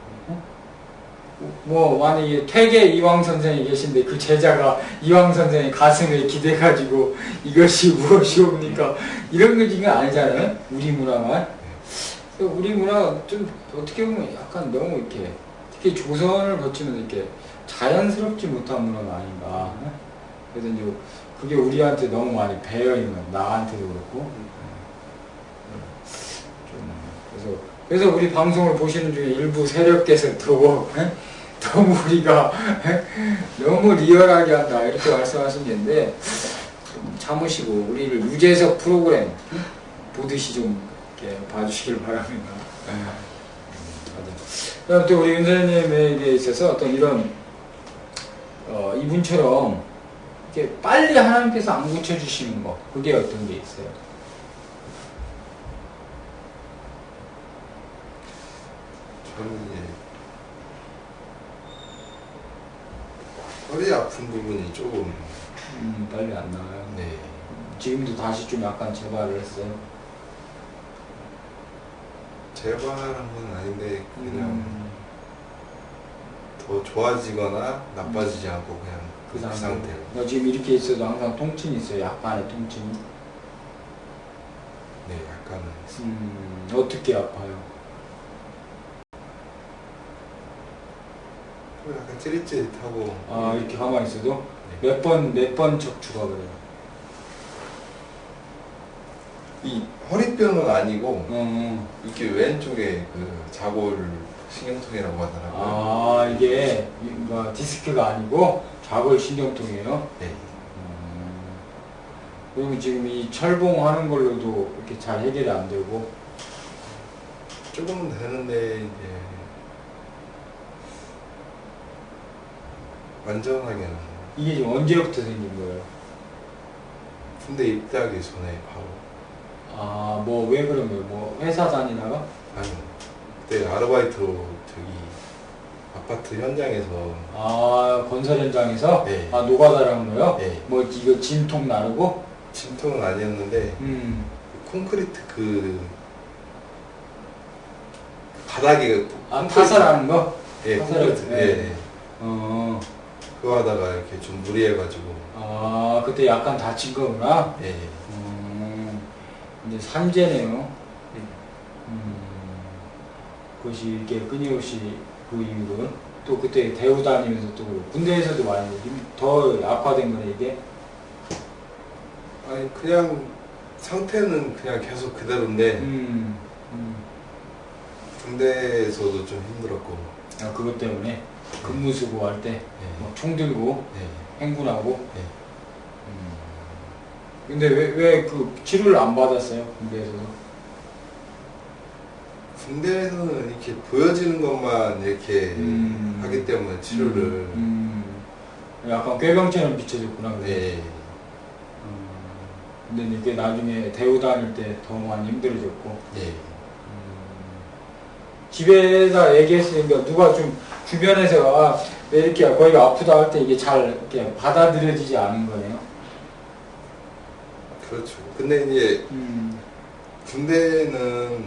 뭐 만약에 퇴계 이황 선생이 계신데 그 제자가 이황 선생의 가슴에 기대가지고 이것이 무엇이옵니까 이런 것이 아니잖아요. 우리 문화만. 우리 문화가 좀 어떻게 보면 약간 너무 이렇게 특히 조선을 거치면서 이렇게 자연스럽지 못한 문화가 아닌가. 그래서 이제 그게 우리한테 너무 많이 배어 있는 나한테도 그렇고. 그래서 우리 방송을 보시는 중에 일부 세력께서도 너무 우리가 너무 리얼하게 한다 이렇게 말씀하시는데 좀 참으시고 우리를 유재석 프로그램 보듯이 좀 이렇게 봐주시길 바랍니다. 그다음 또 우리 윤사님에게 있어서 어떤 이런 이분처럼 이렇게 빨리 하나님께서 안 고쳐주시는 거 그게 어떤 게 있어요? 저는 이제 허리 아픈 부분이 조금 빨리 안 나와요. 네. 지금도 다시 좀 약간 재발을 했어요. 재발한 건 아닌데 그냥 음, 더 좋아지거나 나빠지지 않고 그냥 그 상태로. 나 지금 이렇게 있어도 항상 통증이 있어요. 약간의 통증이. 네, 약간은 어떻게 아파요? 약간 찌릿찌릿하고. 아, 이렇게 가만히 있어도 몇 번 척추가 그래요. 이 허리뼈는 아니고 어. 이렇게 왼쪽에 그 자골 신경통이라고 하더라고요. 아, 이게 뭐 디스크가 아니고 좌골 신경통이에요. 네. 그러면 지금 이 철봉하는 걸로도 이렇게 잘 해결이 안 되고. 조금은 되는데 이제 완전하게는. 이게 지금 언제부터 생긴 거예요? 군대 입대하기 전에 바로. 아, 뭐 왜 그런 거예요? 뭐 회사 다니다가? 아니, 그때 아르바이트로 저기 아파트 현장에서. 아, 건설 현장에서? 네. 아, 노가다를 한 거요? 네. 뭐 이거 진통 나르고? 진통은 아니었는데 콘크리트 그 바닥에 아, 타살하는 거? 예, 타살을, 콘크리트. 네. 예. 어. 그거 하다가 이렇게 좀 무리해가지고. 아, 그때 약간 다친 거구나? 예. 이제 산재네요. 그것이 이렇게 끊임없이 그 이후로 또 그때 대우 다니면서 또 그러고 군대에서도 많이 더 악화된 거네 이게. 아니 그냥 상태는 그냥 계속 그대로인데 군대에서도 좀 힘들었고. 아, 그것 때문에 근무 수고할 때 막 예. 총 들고 예. 행군하고. 예. 근데 왜 그 치료를 안 받았어요 군대에서도? 군대에서는 이렇게 보여지는 것만 이렇게 하기 때문에 치료를. 약간 꾀병처럼 비춰졌구나. 그래. 네. 근데 이게 나중에 대우 다닐 때 더 많이 힘들어졌고. 예. 집에다 얘기했으니까 누가 좀 주변에서 아, 왜 이렇게 거기가 아프다 할 때 이게 잘 이렇게 받아들여지지 않은 거네요. 그렇죠. 근데 이제 군대는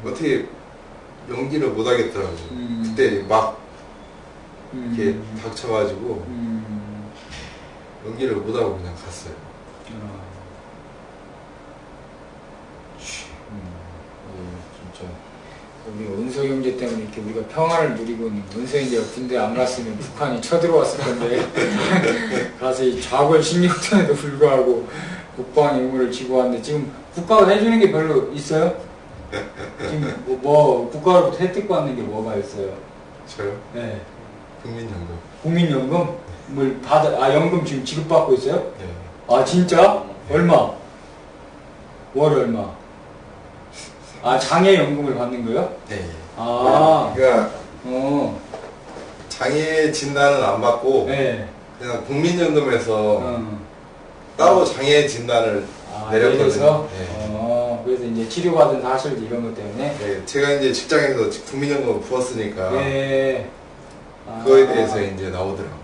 어떻게 연기를 못 하겠더라고요. 그때 막 이렇게 닥쳐가지고 연기를 못 하고 그냥 갔어요. 진짜 우리가 은서 형제 때문에 이렇게 우리가 평화를 누리고 있는 은서 형제가 군대 안 갔으면 북한이 쳐들어왔을 건데 가서 이 좌골 신경통에도 불구하고 국방 임무를 지고 왔는데 지금 국가가 해주는 게 별로 있어요? 지금 뭐 국가로부터 혜택 받는 게 뭐가 있어요? 저요? 네. 국민연금. 국민연금? 뭘 연금 지금 지급받고 있어요? 네. 아, 진짜? 얼마? 월 얼마? 아, 장애연금을 받는 거요? 네. 아, 그러니까 어, 장애 진단은 안 받고 네. 그냥 국민연금에서 따로 장애 진단을 내려서? 내렸거든요. 네. 그래서 이제 치료받은 사실 이런 것 때문에? 네, 제가 이제 직장에서 국민연금을 부었으니까 네. 그거에 대해서 이제 나오더라고요.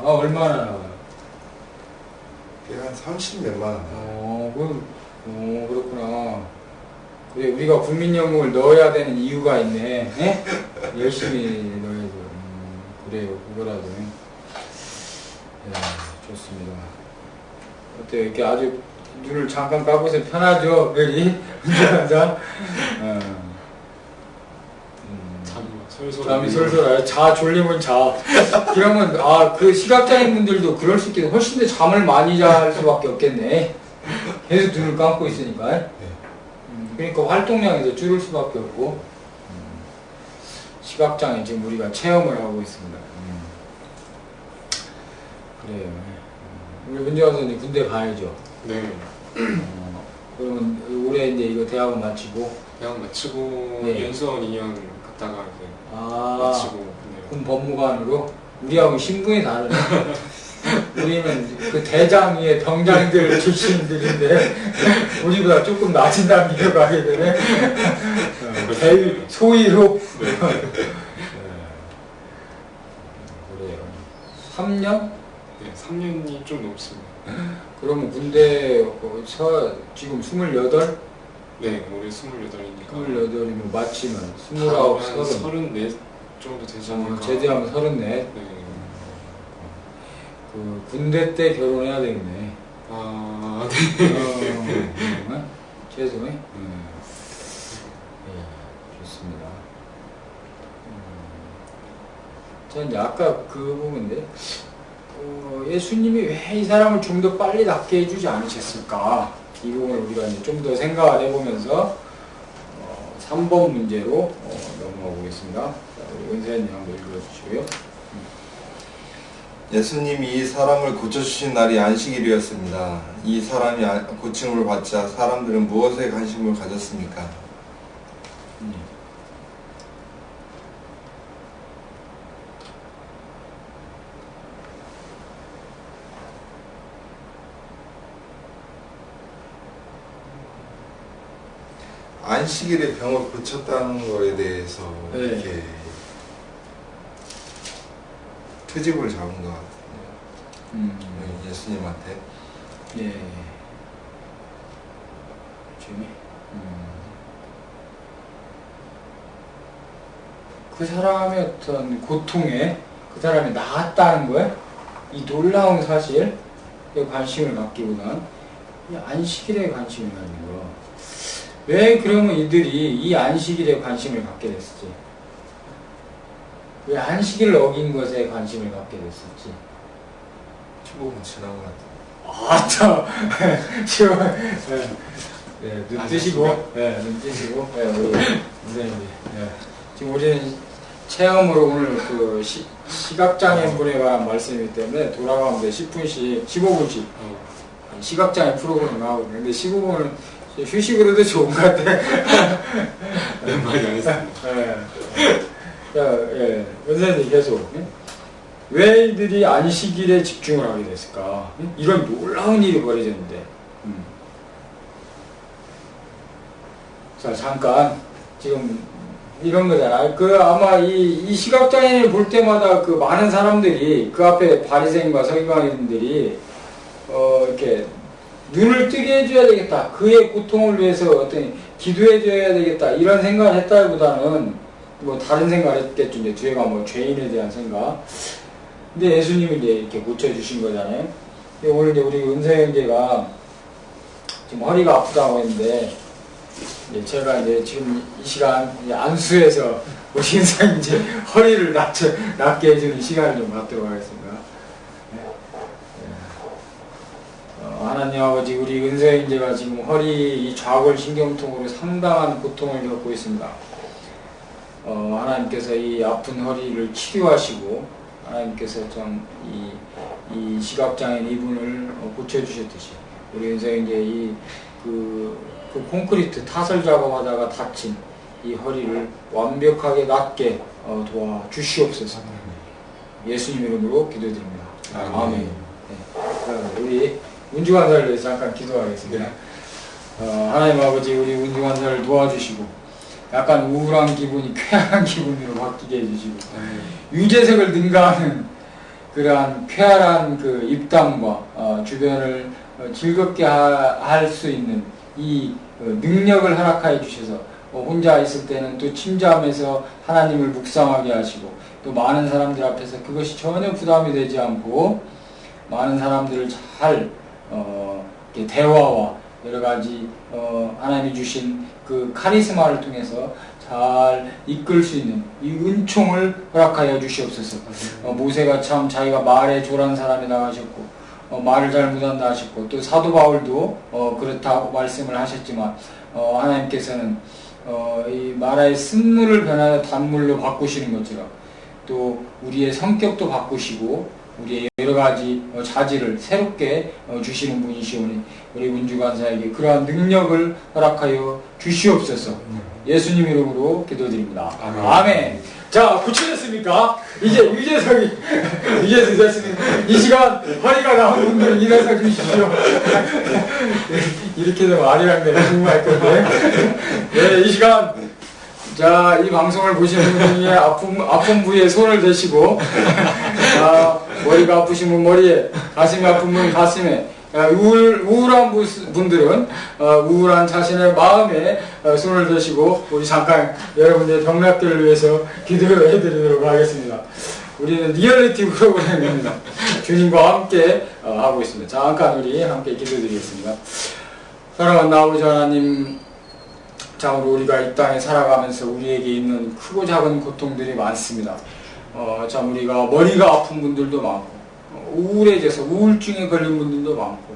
얼마나 나와요? 그게 한 30몇만 원. 그렇구나. 그래, 우리가 국민연금을 넣어야 되는 이유가 있네. 에? 열심히 넣어야죠. 그래요, 그거라도. 네, 좋습니다. 어때요? 이렇게 아주 눈을 잠깐 감고서 편하죠? 여기? 운전하자? 잠이 솔솔 와요. 졸리면 자. 그러면, 그 시각장애인 분들도 그럴 수 있겠네. 훨씬 더 잠을 많이 잘 수밖에 없겠네. 계속 눈을 감고 있으니까. 네. 그러니까 활동량이 더 줄을 수밖에 없고. 시각장애 지금 우리가 체험을 하고 있습니다. 그래요. 우리 문재환 선생님 군대 가야죠. 네. 그러면 올해 이제 이거 대학원 마치고. 대학 마치고 네. 연수원 2년 갔다가 이제 마치고. 네. 그럼 법무관으로? 우리하고 신분이 다르네. 우리는 그 대장 위에 병장들 출신들인데 우리보다 조금 낮은 단계로 가게 되네. 소위로. 그래요. 3년? 네, 3년이 좀 넘습니다. 그러면 군대 지금 28? 네, 올해 28이니까 28이면 마치면 29, 30. 34 정도 되지 않을까. 제대하면 34. 네. 그 군대 때 결혼해야 되겠네. 아, 네. 최소에? 좋습니다. 자, 이제 아까 그 부분인데, 예수님이 왜 이 사람을 좀 더 빨리 낫게 해주지 않으셨을까? 이 부분을 우리가 이제 좀 더 생각을 해보면서, 3번 문제로 넘어가 보겠습니다. 자, 우리 은세님 한번 읽어주시고요. 예수님이 이 사람을 고쳐주신 날이 안식일이었습니다. 이 사람이 고침을 받자 사람들은 무엇에 관심을 가졌습니까? 안식일에 병을 고쳤다는 거에 대해서 네. 이렇게 트집을 잡은 것 같아요. 예수님한테. 예. 지금 그 사람의 어떤 고통에 그 사람이 나았다는 거에 이 놀라운 사실에 관심을 갖기보단 이 안식일에 관심을 갖는 거. 왜 그러면 이들이 이 안식일에 관심을 갖게 됐을지? 왜 안식일을 어긴 것에 관심을 갖게 됐을지? 15분 지나고 났다. 아, 참. 지금, 눈 뜨시고, 눈 뜨시고, 우리 선생님이. 지금 우리는 체험으로 오늘 그 시각장애인 분에 관한 말씀이기 때문에 돌아가는데 10분씩, 15분씩 시각장애 프로그램을 하고 있는데 15분은 휴식으로도 좋은 것 같아. 네, 많이 안 했습니다. 선생님 계속. 왜 이들이 안식일에 집중을 하게 됐을까? 이런 놀라운 일이 벌어졌는데. 자, 잠깐. 지금 이런 거잖아. 아마 이 시각장애인을 볼 때마다 그 많은 사람들이 그 앞에 바리새인과 서기관인들이, 이렇게 눈을 뜨게 해줘야 되겠다. 그의 고통을 위해서 어떤 기도해줘야 되겠다. 이런 생각을 했다기보다는 뭐 다른 생각을 했겠죠. 이제 뒤에가 뭐 죄인에 대한 생각. 근데 예수님이 이제 이렇게 고쳐주신 거잖아요. 오늘 이제 우리 은세 형제가 지금 허리가 아프다고 했는데, 이제 제가 이제 지금 이 시간 이제 안수해서 우리 은세 이제 허리를 낫게 해주는 시간을 좀 갖도록 하겠습니다. 하나님 아버지, 우리 은세 형제가 지금 허리 이 좌골 신경통으로 상당한 고통을 겪고 있습니다. 하나님께서 이 아픈 허리를 치료하시고 하나님께서 좀 이 시각장애인 이분을 고쳐주셨듯이 우리 은세 형제 그 콘크리트 타설 작업하다가 다친 이 허리를 완벽하게 낫게 도와주시옵소서. 예수님 이름으로 기도드립니다. 아멘. 네. 우리 운주관사를 위해서 잠깐 기도하겠습니다. 하나님 아버지, 우리 운주관사를 도와주시고 약간 우울한 기분이 쾌활한 기분으로 바뀌게 해주시고 유재석을 능가하는 그러한 쾌활한 그 입담과 주변을 즐겁게 할 수 있는 이 능력을 허락하여 주셔서 혼자 있을 때는 또 침잠해서 하나님을 묵상하게 하시고 또 많은 사람들 앞에서 그것이 전혀 부담이 되지 않고 많은 사람들을 잘 대화와 여러 가지 하나님이 주신 그 카리스마를 통해서 잘 이끌 수 있는 이 은총을 허락하여 주시옵소서. 모세가 참 자기가 말에 조란 사람이 나가셨고 말을 잘 못한다 하셨고 또 사도 바울도 그렇다고 말씀을 하셨지만 하나님께서는 이 마라의 쓴물을 변하여 단물로 바꾸시는 것처럼 또 우리의 성격도 바꾸시고 우리의 여러 가지 자질을 새롭게 주시는 분이시오니 우리 운주관사에게 그러한 능력을 허락하여 주시옵소서. 예수님 이름으로 기도드립니다. 아멘. 자, 고쳐졌습니까? 이제 유재석이 됐습니다. 이 시간 허리가 나온 분들은 일어서 주십시오. 이렇게 되면 아리랑내 궁금할 건데. 네, 이 시간 자, 이 방송을 보시는 분 중에 아픈 부위에 손을 대시고, 머리가 아프신 분 머리에, 가슴이 아픈 분 가슴에, 우울한 분들은 우울한 자신의 마음에 손을 대시고, 우리 잠깐 여러분들의 병낫기를 위해서 기도해 드리도록 하겠습니다. 우리는 리얼리티 프로그램입니다. 주님과 함께 하고 있습니다. 잠깐 우리 함께 기도드리겠습니다. 사랑하는 아버지 하나님, 참으로 우리가 이 땅에 살아가면서 우리에게 있는 크고 작은 고통들이 많습니다. 참 우리가 머리가 아픈 분들도 많고, 우울해져서 우울증에 걸린 분들도 많고,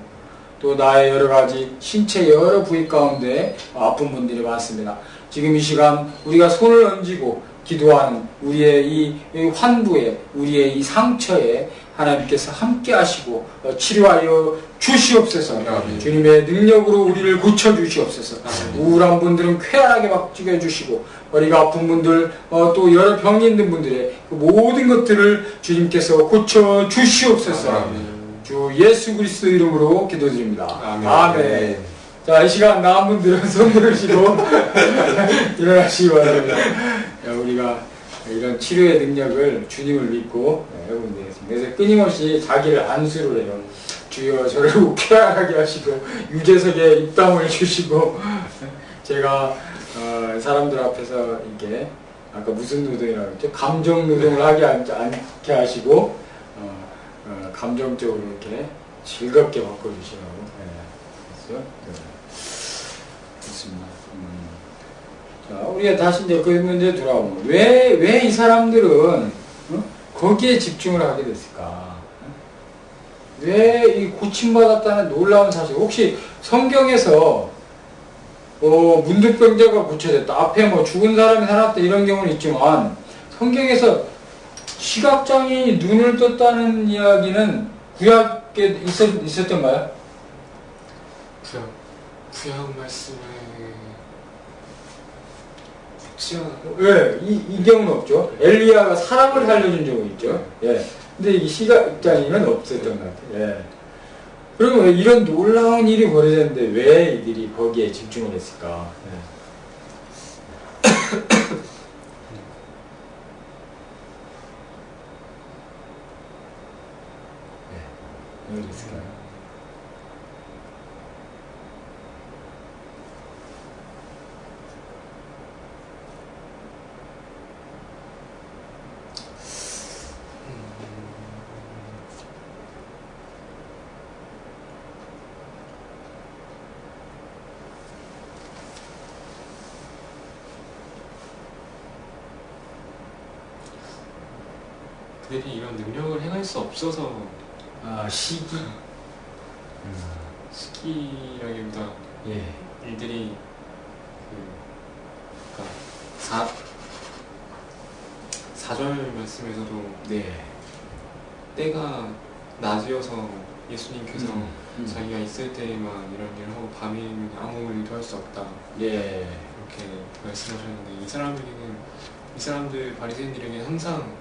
또 나의 여러 가지 신체 여러 부위 가운데 아픈 분들이 많습니다. 지금 이 시간 우리가 손을 얹고 기도하는 우리의 이 환부에, 우리의 이 상처에 하나님께서 함께 하시고 치료하여 주시옵소서. 주님의 능력으로 우리를 고쳐주시옵소서. 우울한 분들은 쾌활하게 바뀌게 해주시고, 머리가 아픈 분들, 또 여러 병이 있는 분들의 그 모든 것들을 주님께서 고쳐주시옵소서. 주 예수 그리스도 이름으로 기도드립니다. 아멘. 자, 이 시간 나은 분들은 손 들으시고 일어나시기 바랍니다. 우리가 이런 치료의 능력을 주님을 믿고 해보면 되겠습니다. 그래서 끊임없이 자기를 안수를 해요. 주여 저를 쾌활하게 하시고 유재석에 입담을 주시고, 제가 사람들 앞에서 이렇게 아까 무슨 노동이라고 했죠? 감정 노동을 하게 않게 하시고 감정적으로 이렇게 즐겁게 바꿔주시라고. 그렇죠? 좋습니다. 자, 우리가 다시 이제 그 문제 돌아오면 왜 이 사람들은 거기에 집중을 하게 됐을까? 왜 이 고침받았다는 놀라운 사실? 혹시 성경에서 문득병자가 고쳐졌다, 앞에 뭐 죽은 사람이 살았다 이런 경우는 있지만, 성경에서 시각장애인이 눈을 떴다는 이야기는 구약에 있었던가요? 구약 말씀에 없지 않아요? 왜? 이 경우는 없죠. 엘리야가 사람을 살려준 적은 있죠. 예. 근데 이 시각장애인은 없었던 것 같아요. 예. 그러면 왜 이런 놀라운 일이 벌어졌는데 왜 이들이 거기에 집중을 했을까? 예. 왜 있을까요? 그들이 이런 능력을 행할 수 없어서 시기? 시기라기보다 예. 일들이 그러니까 사절 말씀에서도 네. 때가 낮이어서 예수님께서 자기가 있을 때에만 이런 일을 하고 밤이면 아무 일도 할 수 없다. 예. 이렇게 말씀하셨는데, 이 사람들 바리새인들에게 항상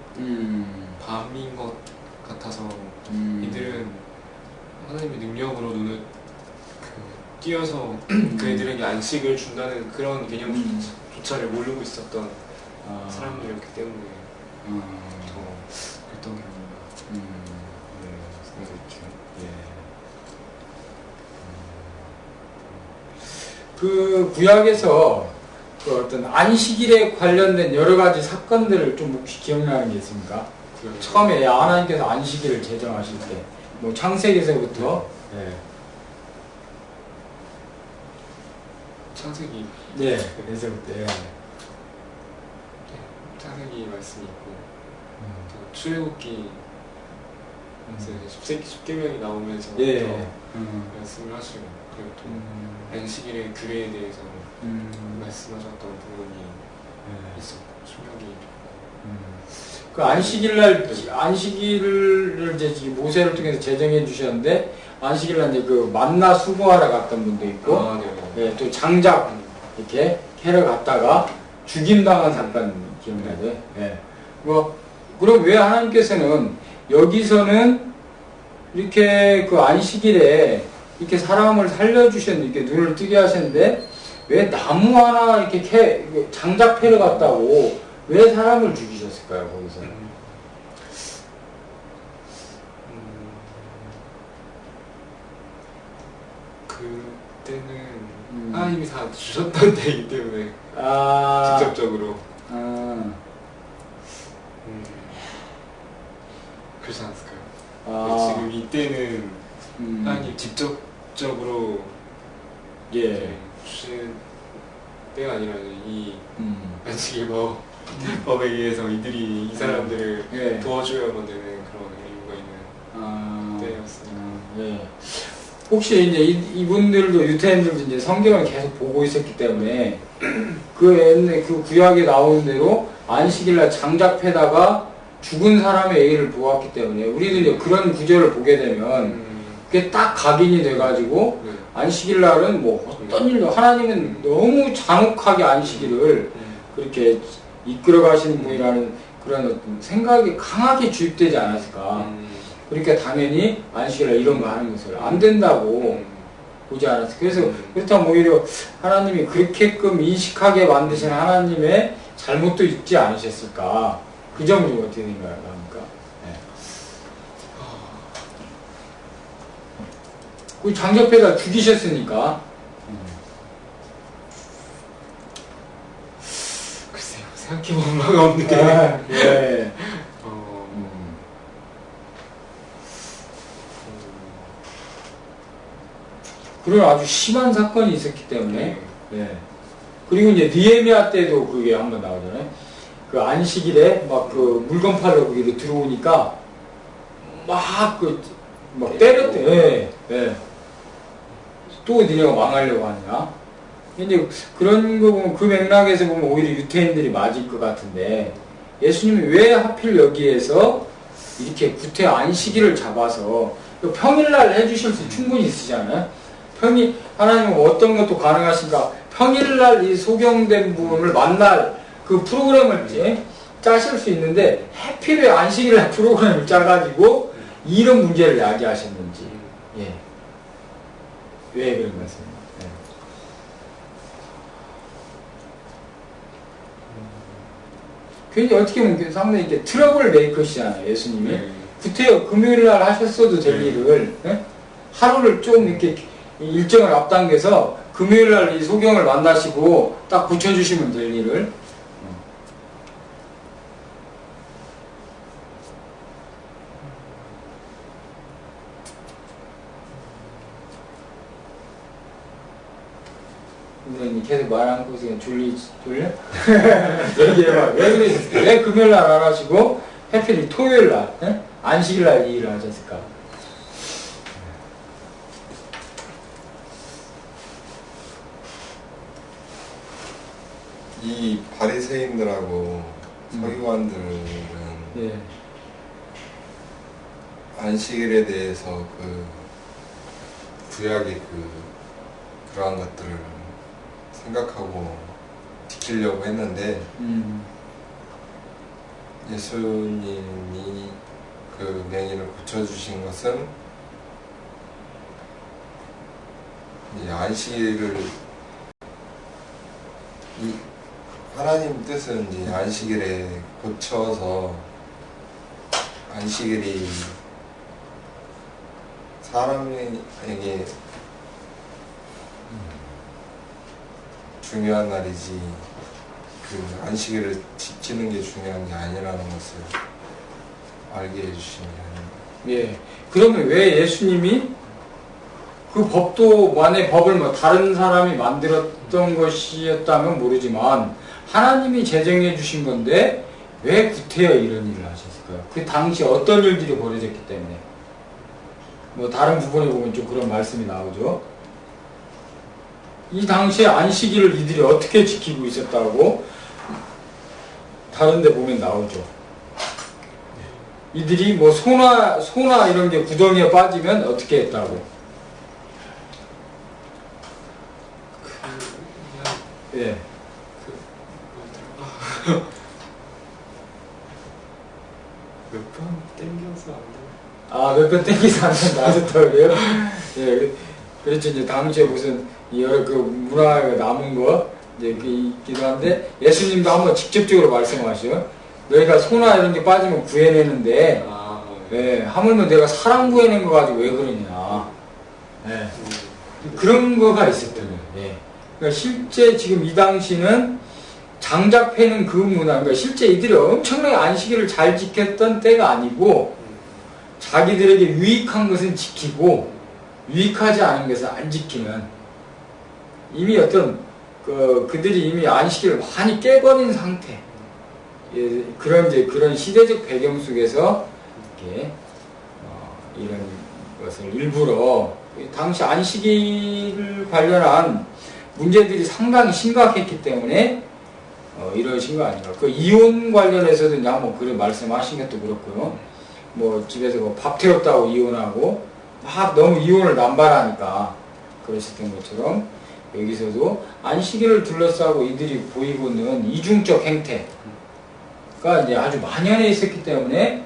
밤인 것 같아서 이들은 하나님의 능력으로 눈을 띄어서 그애들에게 안식을 준다는 그런 개념조차를 모르고 있었던 사람들이었기 때문에 더 그랬던 경우입니다. 네, 그렇죠. 예. 그 구약에서 그 어떤 안식일에 관련된 여러 가지 사건들을 좀 혹시 기억나는 게 있습니까? 처음에 하나님께서 안식일을 제정하실 때, 뭐 창세기에서부터, 창세기. 네, 그래서부터. 창세기 말씀이 있고, 또 출애굽기 십계명이 나오면서 말씀을 하시고, 그리고 또 안식일의 규례에 대해서 말씀하셨던 부분이 있었고, 신명기. 그 안식일을 이제 모세를 통해서 제정해 주셨는데, 안식일날 이제 그 만나 수고하러 갔던 분도 있고, 예, 또 장작 이렇게 캐러 갔다가 죽임당한 사건 기억나죠? 예. 그럼 왜 하나님께서는 여기서는 이렇게 그 안식일에 이렇게 사람을 살려주셨는데, 이렇게 눈을 뜨게 하셨는데, 왜 나무 하나 이렇게 장작패를 갖다고 왜 사람을 죽이셨을까요, 거기서? 그때는 하나님이 다 주셨던 때이기 때문에 아, 직접적으로 아, 그렇지 않았을까요? 아, 지금 이때는 하나님 직접적으로 예, 주신 때가 아니라 이 안식일 법에 의해서 이들이 이 사람들을 예, 도와줘야만 되는 그런 이유가 있는 아, 때였습니다. 예. 혹시 이제 이분들도 유태인들도 이제 성경을 계속 보고 있었기 때문에 그 옛날 그 구약에 나오는 대로 안식일날 장작패다가 죽은 사람의 얘기를 보았기 때문에 우리도 이제 그런 구절을 보게 되면 그게 딱 각인이 돼가지고 네. 안식일날은 뭐 어떤 일도 하나님은 너무 잔혹하게 안식일을 그렇게 이끌어 가시는 분이라는 그런 어떤 생각이 강하게 주입되지 않았을까. 그러니까 당연히 안식일날 이런 거 하는 것을 안 된다고 보지 않았어요. 그래서 그렇다면 오히려 하나님이 그렇게끔 인식하게 만드신 하나님의 잘못도 있지 않으셨을까. 그 점은 좀 어떻게 생각합니까? 네. 그 장작패다 죽이셨으니까. 글쎄요, 생각해본 바가 없는 게 아, 예. 그런 아주 심한 사건이 있었기 때문에 예. 그리고 이제 니에미아 때도 그게 한번 나오잖아요. 그 안식일에 막 그 물건 팔러 거기로 들어오니까 막 때렸대. 예. 예. 또 니네가 망하려고 하냐. 근데 그런 거 보면 그 맥락에서 보면 오히려 유태인들이 맞을 것 같은데 예수님이 왜 하필 여기에서 이렇게 구태 안식일을 잡아서 평일날 해주실 수 충분히 있으잖아요. 하나님은 어떤 것도 가능하신가? 평일날 이 소경된 분을 만날 그 프로그램을 이제 짜실 수 있는데 해필 왜 안식일날 프로그램을 짜가지고 이런 문제를 야기하셨는지. 예. 왜 그런 것 같습니다. 예. 괜히 어떻게 보면 상당히 이렇게 트러블 메이커시잖아요, 예수님이. 네. 구태여 금요일날 하셨어도 될 일을 예? 하루를 좀 이렇게 일정을 앞당겨서 금요일날 이 소경을 만나시고 딱 붙여주시면 될 일을 근데 계속 말 안 끊고 그냥 졸려? 얘기해봐. 왜 그래? 왜 금요일날 안 하시고 해필 토요일날 예? 안식일날 이 일을 하셨을까? 이 바리새인들하고 서기관들은 예. 안식일에 대해서 그 구약의 그러한 것들을 생각하고 지키려고 했는데 예수님이 그 명예를 고쳐주신 것은 이제 안식일을 하나님 뜻은 이제 안식일에 고쳐서 안식일이 사람에게 중요한 날이지 그 안식일을 지키는 게 중요한 게 아니라는 것을 알게 해주시니 예. 그러면 왜 예수님이 그 법도 만약에 법을 뭐 다른 사람이 만들었던 것이었다면 모르지만 하나님이 제정해 주신 건데 왜 구태여 이런 일을 하셨을까요? 그 당시 어떤 일들이 벌어졌기 때문에 뭐 다른 부분에 보면 좀 그런 말씀이 나오죠. 이 당시에 안식일을 이들이 어떻게 지키고 있었다고 다른 데 보면 나오죠. 이들이 뭐 소나 이런 게 구덩이에 빠지면 어떻게 했다고. 예. 몇 번 땡겨서 안 돼요. 아, 몇 번 땡기서 안 된다 하셨다고 그래요? 예, 그렇죠. 이제 당시에 무슨 여러 그 문화가 남은 거 이제 그 있기도 한데 예수님도 한번 직접적으로 말씀하셔. 너희가 소나 이런 게 빠지면 구해내는데 아, 예, 하물며 내가 사람 구해낸 거 가지고 왜 그러냐. 예, 그런 거가 있었던 거예요. 예. 그러니까 실제 지금 이 당시는 장작 패는 그 문화, 그러니까 실제 이들이 엄청나게 안식일을 잘 지켰던 때가 아니고 자기들에게 유익한 것은 지키고 유익하지 않은 것은 안 지키는 이미 어떤 그들이 이미 안식일을 많이 깨버린 상태. 예, 그런 시대적 배경 속에서 이렇게 이런 것을 일부러 당시 안식일 관련한 문제들이 상당히 심각했기 때문에 이러신 거 아닌가. 그 이혼 관련해서도 이제 한번 그런 말씀하신 것도 그렇고요. 뭐 집에서 뭐 밥 태웠다고 이혼하고 막 너무 이혼을 남발하니까 그러셨던 것처럼 여기서도 안식일을 둘러싸고 이들이 보이고 있는 이중적 행태가 이제 아주 만연해 있었기 때문에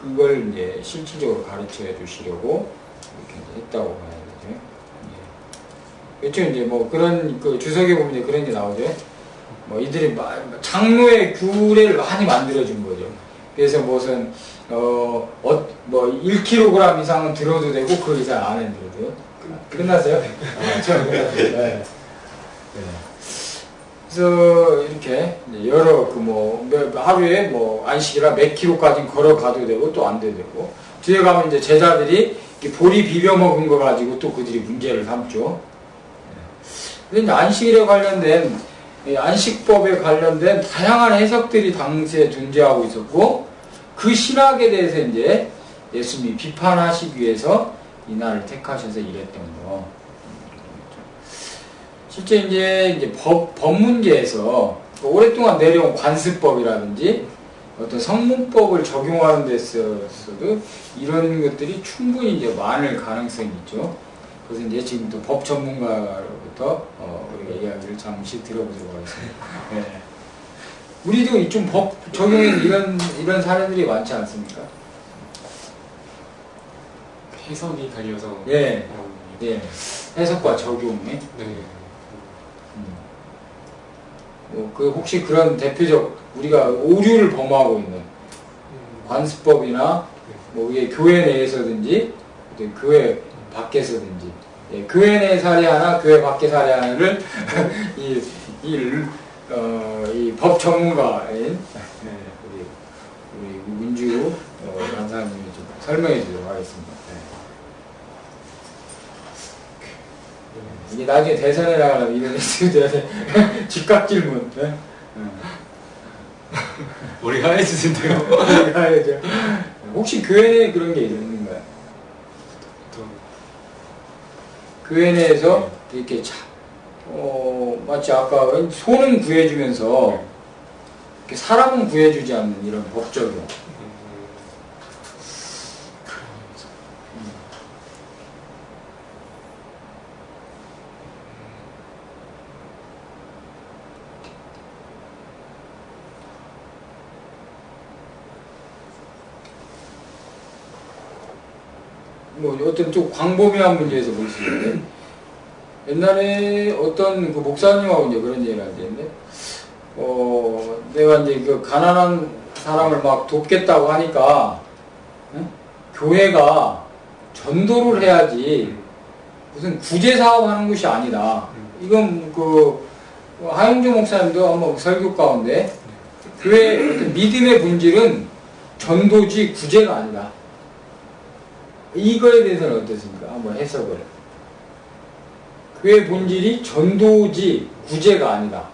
그걸 이제 실질적으로 가르쳐 주시려고 이렇게 이제 했다고 봐야 되죠. 예. 그렇죠. 이제 뭐 그런 그 주석에 보면 이제 그런 게 나오죠. 뭐 이들이 장로의 규례를 많이 만들어준 거죠. 그래서 무슨 뭐 1kg 이상은 들어도 되고 그 이상 안 해도 돼요. 끝났어요? 처음 끝났어요. 네. 그래서 이렇게 여러 하루에 뭐 안식이라 몇 킬로까지 걸어가도 되고 또 안 돼도 되고 뒤에 가면 이제 제자들이 보리 비벼 먹은 거 가지고 또 그들이 문제를 삼죠. 근데 안식일에 관련된 안식법에 관련된 다양한 해석들이 당시에 존재하고 있었고 그 신학에 대해서 이제 예수님이 비판하시기 위해서 이 날을 택하셔서 이랬던 거. 실제 이제 법 문제에서 오랫동안 내려온 관습법이라든지 어떤 성문법을 적용하는 데 있어서도 이런 것들이 충분히 이제 많을 가능성이 있죠. 그래서 이제 지금 또 법 전문가로부터 우리가 이야기를 잠시 들어보도록 하겠습니다. 네. 우리도 좀 법 적용에 이런 사례들이 많지 않습니까? 해석이 갈려서. 예. 예. 해석과 적용이. 네. 그 혹시 그런 대표적 우리가 오류를 범하고 있는 관습법이나 뭐 이게 교회 내에서든지 교회 밖에서든지 교회 내 사례 하나, 교회 밖의 사례 하나를 이 법 전문가인 우리 문주 간사님이 좀 설명해 주도록 하겠습니다. 이게 나중에 대선에 나가려면 이런 집값 질문. 머리 하얘지신데요? 하얘죠. 혹시 교회 내에 그런 게 있는가요? 교회 내에서 이렇게 마치 아까 소는 구해주면서 이렇게 사람은 구해주지 않는 이런 법 적용. 뭐 어떤 좀 광범위한 문제에서 볼 수 있는데 옛날에 어떤 그 목사님하고 이제 그런 얘기를 하는데 내가 이제 그 가난한 사람을 막 돕겠다고 하니까 교회가 전도를 해야지 무슨 구제 사업 하는 것이 아니다. 이건 그 하용조 목사님도 한번 설교 가운데 교회 어떤 믿음의 본질은 전도지 구제가 아니다. 이거에 대해서는 어떻습니까? 한번 해석을. 교회 본질이 전도지 구제가 아니다.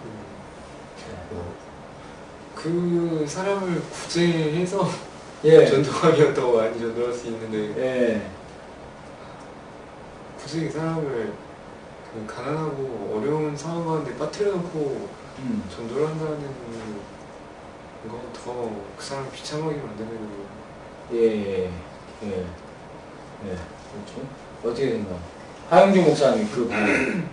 그 사람을 구제해서 예. 전도하기였다고 많이 전도할 수 있는데 예. 굳이 그 사람을 그 가난하고 어려운 상황 가운데 빠뜨려 놓고 전도를 한다는 건 더 그 사람을 비참하게 만드는 거예요. 예. 그렇죠. 어떻게 생각해요? 하영주 목사님 그 반응.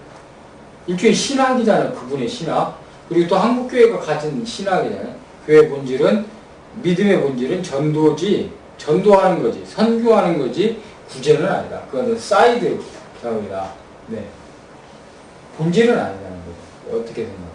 일종의 신학이잖아요. 그분의 신학. 그리고 또 한국교회가 가진 신학이잖아요. 교회 본질은, 믿음의 본질은 전도지, 전도하는 거지, 선교하는 거지, 구제는 아니다. 그거는 사이드 작업이다. 네. 본질은 아니라는 거죠. 어떻게 생각해요?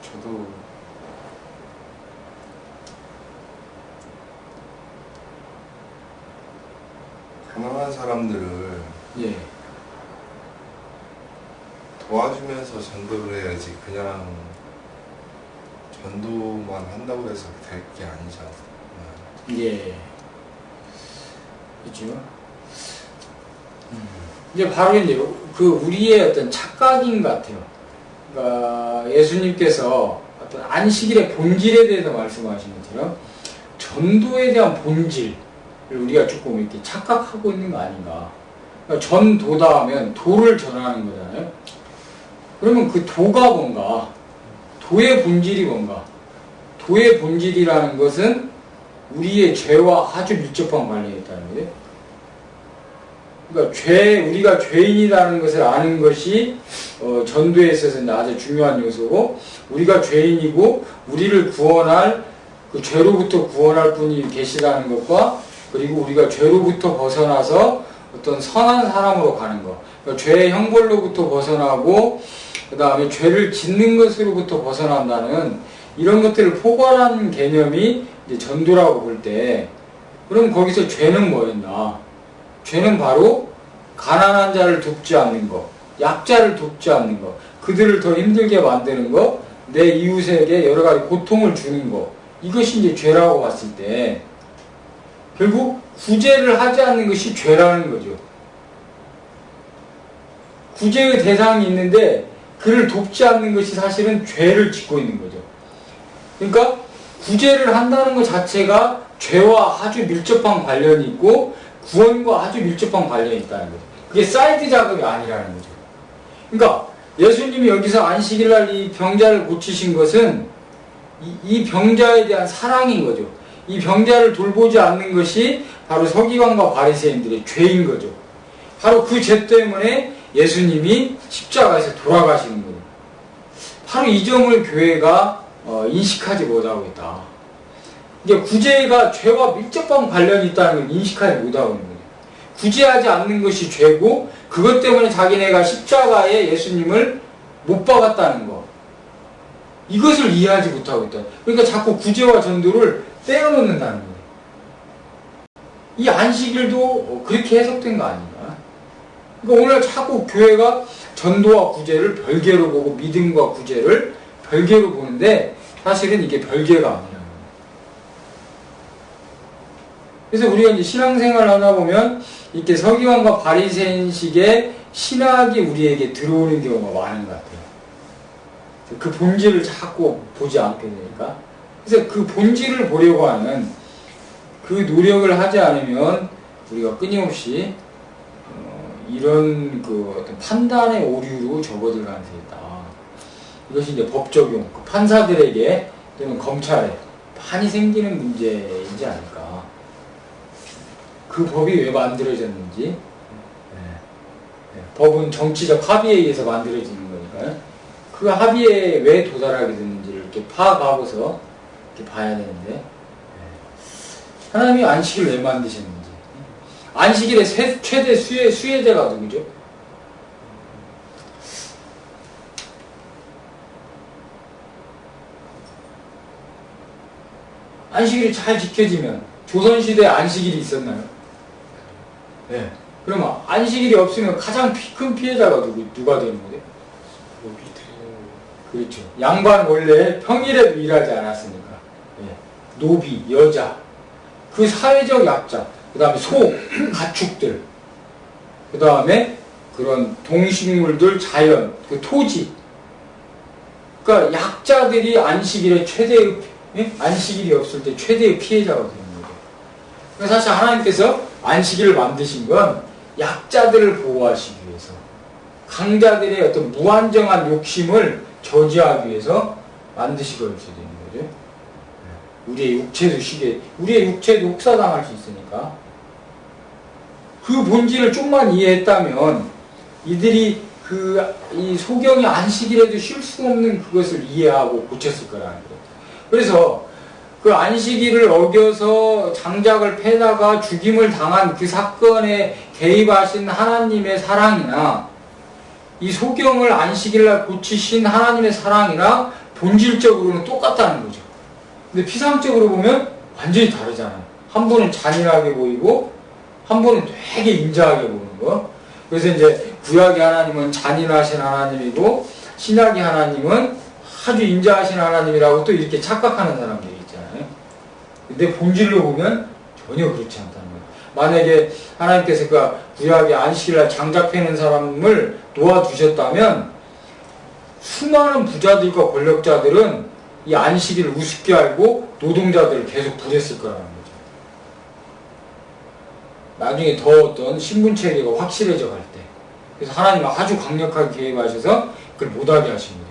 저도 가난한 사람들을 예. 도와주면서 전도를 해야지 그냥 전도만 한다고 해서 될 게 아니잖아. 예. 그죠? 이제 바로 이제 그 우리의 어떤 착각인 것 같아요. 그러니까 예수님께서 어떤 안식일의 본질에 대해서 말씀하신 것처럼 전도에 대한 본질을 우리가 조금 이렇게 착각하고 있는 거 아닌가. 그러니까 전도다 하면 도를 전하는 거잖아요. 그러면 그 도가 뭔가? 도의 본질이 뭔가? 도의 본질이라는 것은 우리의 죄와 아주 밀접한 관련이 있다는 거예요. 그러니까 우리가 죄인이라는 것을 아는 것이 전도에 있어서는 아주 중요한 요소고, 우리가 죄인이고 우리를 구원할 그 죄로부터 구원할 분이 계시다는 것과, 그리고 우리가 죄로부터 벗어나서 어떤 선한 사람으로 가는 것, 그러니까 죄의 형벌로부터 벗어나고 그 다음에 죄를 짓는 것으로부터 벗어난다는 이런 것들을 포괄하는 개념이 이제 전도라고 볼 때, 그럼 거기서 죄는 뭐였나? 죄는 바로 가난한 자를 돕지 않는 것, 약자를 돕지 않는 것, 그들을 더 힘들게 만드는 것, 내 이웃에게 여러 가지 고통을 주는 것, 이것이 이제 죄라고 봤을 때 결국 구제를 하지 않는 것이 죄라는 거죠. 구제의 대상이 있는데 그를 돕지 않는 것이 사실은 죄를 짓고 있는 거죠. 그러니까 구제를 한다는 것 자체가 죄와 아주 밀접한 관련이 있고 구원과 아주 밀접한 관련이 있다는 거죠. 그게 사이드 작업이 아니라는 거죠. 그러니까 예수님이 여기서 안식일날 이 병자를 고치신 것은 이 병자에 대한 사랑인 거죠. 이 병자를 돌보지 않는 것이 바로 서기관과 바리새인들의 죄인 거죠. 바로 그 죄 때문에 예수님이 십자가에서 돌아가시는 거예요. 바로 이 점을 교회가 인식하지 못하고 있다. 이제 구제가 죄와 밀접한 관련이 있다는 걸 인식하지 못하고 있는 거예요. 구제하지 않는 것이 죄고 그것 때문에 자기네가 십자가에 예수님을 못 박았다는 거. 이것을 이해하지 못하고 있다. 그러니까 자꾸 구제와 전도를 떼어놓는다는 거예요. 이 안식일도 그렇게 해석된 거 아닌가? 그러니까 오늘 자꾸 교회가 전도와 구제를 별개로 보고 믿음과 구제를 별개로 보는데 사실은 이게 별개가 아니라는 거예요. 그래서 우리가 이제 신앙생활을 하다 보면 이렇게 서기관과 바리새인식의 신학이 우리에게 들어오는 경우가 많은 것 같아요. 그 본질을 자꾸 보지 않게 되니까. 그래서 그 본질을 보려고 하는 그 노력을 하지 않으면 우리가 끊임없이 이런 그 어떤 판단의 오류로 접어들 가능성이 있다. 이것이 이제 법 적용, 그 판사들에게 또는 검찰에 많이 생기는 문제이지 않을까. 그 법이 왜 만들어졌는지, 법은 정치적 합의에 의해서 만들어지는 거니까요. 그 합의에 왜 도달하게 됐는지를 이렇게 파악하고서 이렇게 봐야 되는데, 하나님이 안식일을 왜 만드셨는지. 안식일의 최대 수혜자가 누구죠? 안식일이 잘 지켜지면 조선시대에 안식일이 있었나요? 네. 그러면 안식일이 없으면 가장 큰 피해자가 누가 되는 거죠? 그렇죠. 양반 원래 평일에도 일하지 않았으니까. 네. 노비, 여자, 그 사회적 약자, 그 다음에 소, 가축들, 그 다음에 그런 동식물들, 자연, 그 토지. 그러니까 약자들이 안식일의 최대의, 안식일이 없을 때 최대의 피해자가 되는 거죠. 그러니까 사실 하나님께서 안식일을 만드신 건 약자들을 보호하시기 위해서, 강자들의 어떤 무한정한 욕심을 저지하기 위해서 만드시고 있을 수도 있는 거죠. 우리의 육체도 쉬게, 우리의 육체도 혹사당할 수 있으니까. 그 본질을 좀만 이해했다면 이들이 이 소경이 안식일에도 쉴 수 없는 그것을 이해하고 고쳤을 거라는 거예요. 그래서 그 안식일을 어겨서 장작을 패다가 죽임을 당한 그 사건에 개입하신 하나님의 사랑이나 이 소경을 안식일날 고치신 하나님의 사랑이랑 본질적으로는 똑같다는 거죠. 근데 피상적으로 보면 완전히 다르잖아요. 한 분은 잔인하게 보이고 한 분은 되게 인자하게 보이는 거. 그래서 이제 구약의 하나님은 잔인하신 하나님이고 신약의 하나님은 아주 인자하신 하나님이라고 또 이렇게 착각하는 사람들이 있잖아요. 근데 본질로 보면 전혀 그렇지 않다는 거예요. 만약에 하나님께서 그 구약의 안식일날 장작 패는 사람을 놓아두셨다면 수많은 부자들과 권력자들은 이 안식일을 우습게 알고 노동자들을 계속 부렸을 거라는 거죠. 나중에 더 어떤 신분체계가 확실해져 갈 때. 그래서 하나님은 아주 강력하게 개입하셔서 그걸 못하게 하신 거예요.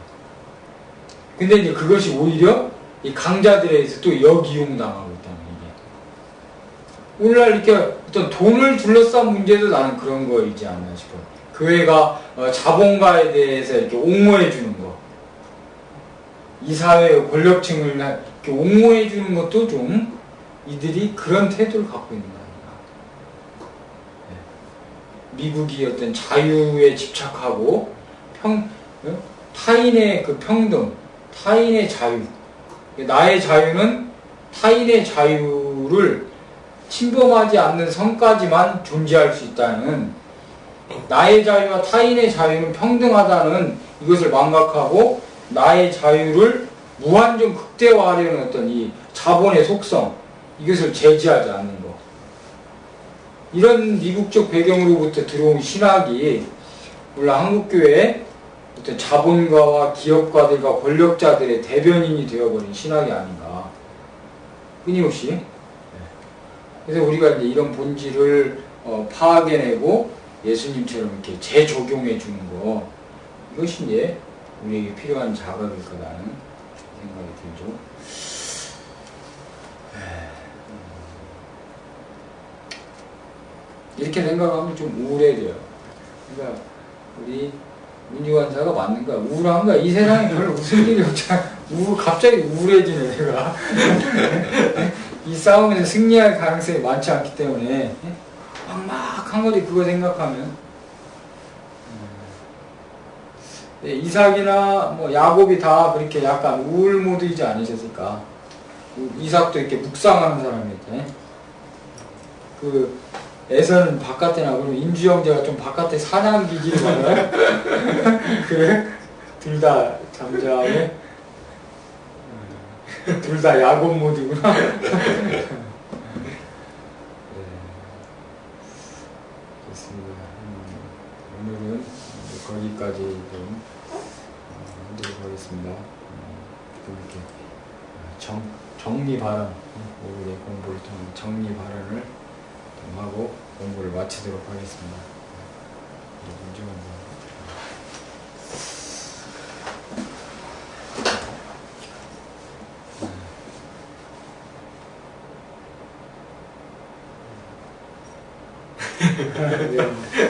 근데 이제 그것이 오히려 이 강자들에 의해서 또 역이용당하고 있다는 얘기예요. 오늘날 이렇게 어떤 돈을 둘러싼 문제도 나는 그런 거이지 않나 싶어요. 교회가 자본가에 대해서 이렇게 옹호해 주는 거. 이 사회의 권력층을 이렇게 옹호해 주는 것도 좀 이들이 그런 태도를 갖고 있는 거 아닌가. 미국이 어떤 자유에 집착하고 타인의 그 평등, 타인의 자유, 나의 자유는 타인의 자유를 침범하지 않는 선까지만 존재할 수 있다는, 나의 자유와 타인의 자유는 평등하다는 이것을 망각하고 나의 자유를 무한정 극대화하려는 어떤 이 자본의 속성, 이것을 제지하지 않는 것. 이런 미국적 배경으로부터 들어온 신학이 물론 한국교회의 어떤 자본가와 기업가들과 권력자들의 대변인이 되어버린 신학이 아닌가. 끊임없이. 그래서 우리가 이제 이런 본질을 파악해내고 예수님처럼 이렇게 재적용해 주는 거, 이것이 이제 우리에게 필요한 작업일 거라는 생각이 들죠. 이렇게 생각하면 좀 우울해져요. 그러니까 우리 문유관사가 맞는 거야. 우울한 거야. 이 세상에 별로 웃을 일이 없잖아. 갑자기 우울해지네, 내가. 이 싸움에서 승리할 가능성이 많지 않기 때문에 막막한 거지, 그거 생각하면. 이삭이나 뭐 야곱이 다 그렇게 약간 우울 모드이지 않으셨을까. 이삭도 이렇게 묵상하는 사람이었대. 그 에서는 바깥에 나가고 인주 형제가 좀 바깥에 사냥 기질이 많아요. 그래? 둘 다 잠잠해. 둘 다 야곱 모드구나. 좋습니다. 오늘은 거기까지 좀 하도록 하겠습니다. 좀 이렇게 정리 발언, 오늘의 공부를 통한 정리 발언을 좀 하고 공부를 마치도록 하겠습니다.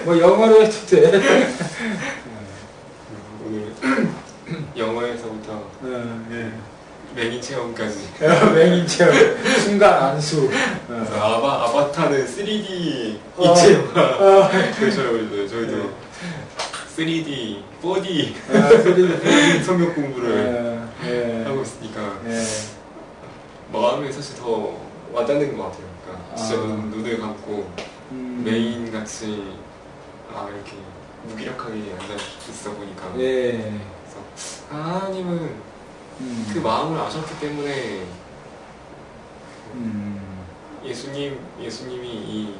뭐 영어로 해도 돼. 오늘 영어에서부터 맹인 체험까지. 맹인 체험, 순간 안수. 아바타는 3D 입체 영화. 그렇죠. 저희도 3D, 4D 성격 공부를 하고 있으니까 마음이 사실 더 와닿는 것 같아요. 그러니까 진짜 눈을 감고 메인 같이 이렇게 무기력하게 앉아 있어 보니까. 그래서 하나님은 그 마음을 아셨기 때문에 예수님이 이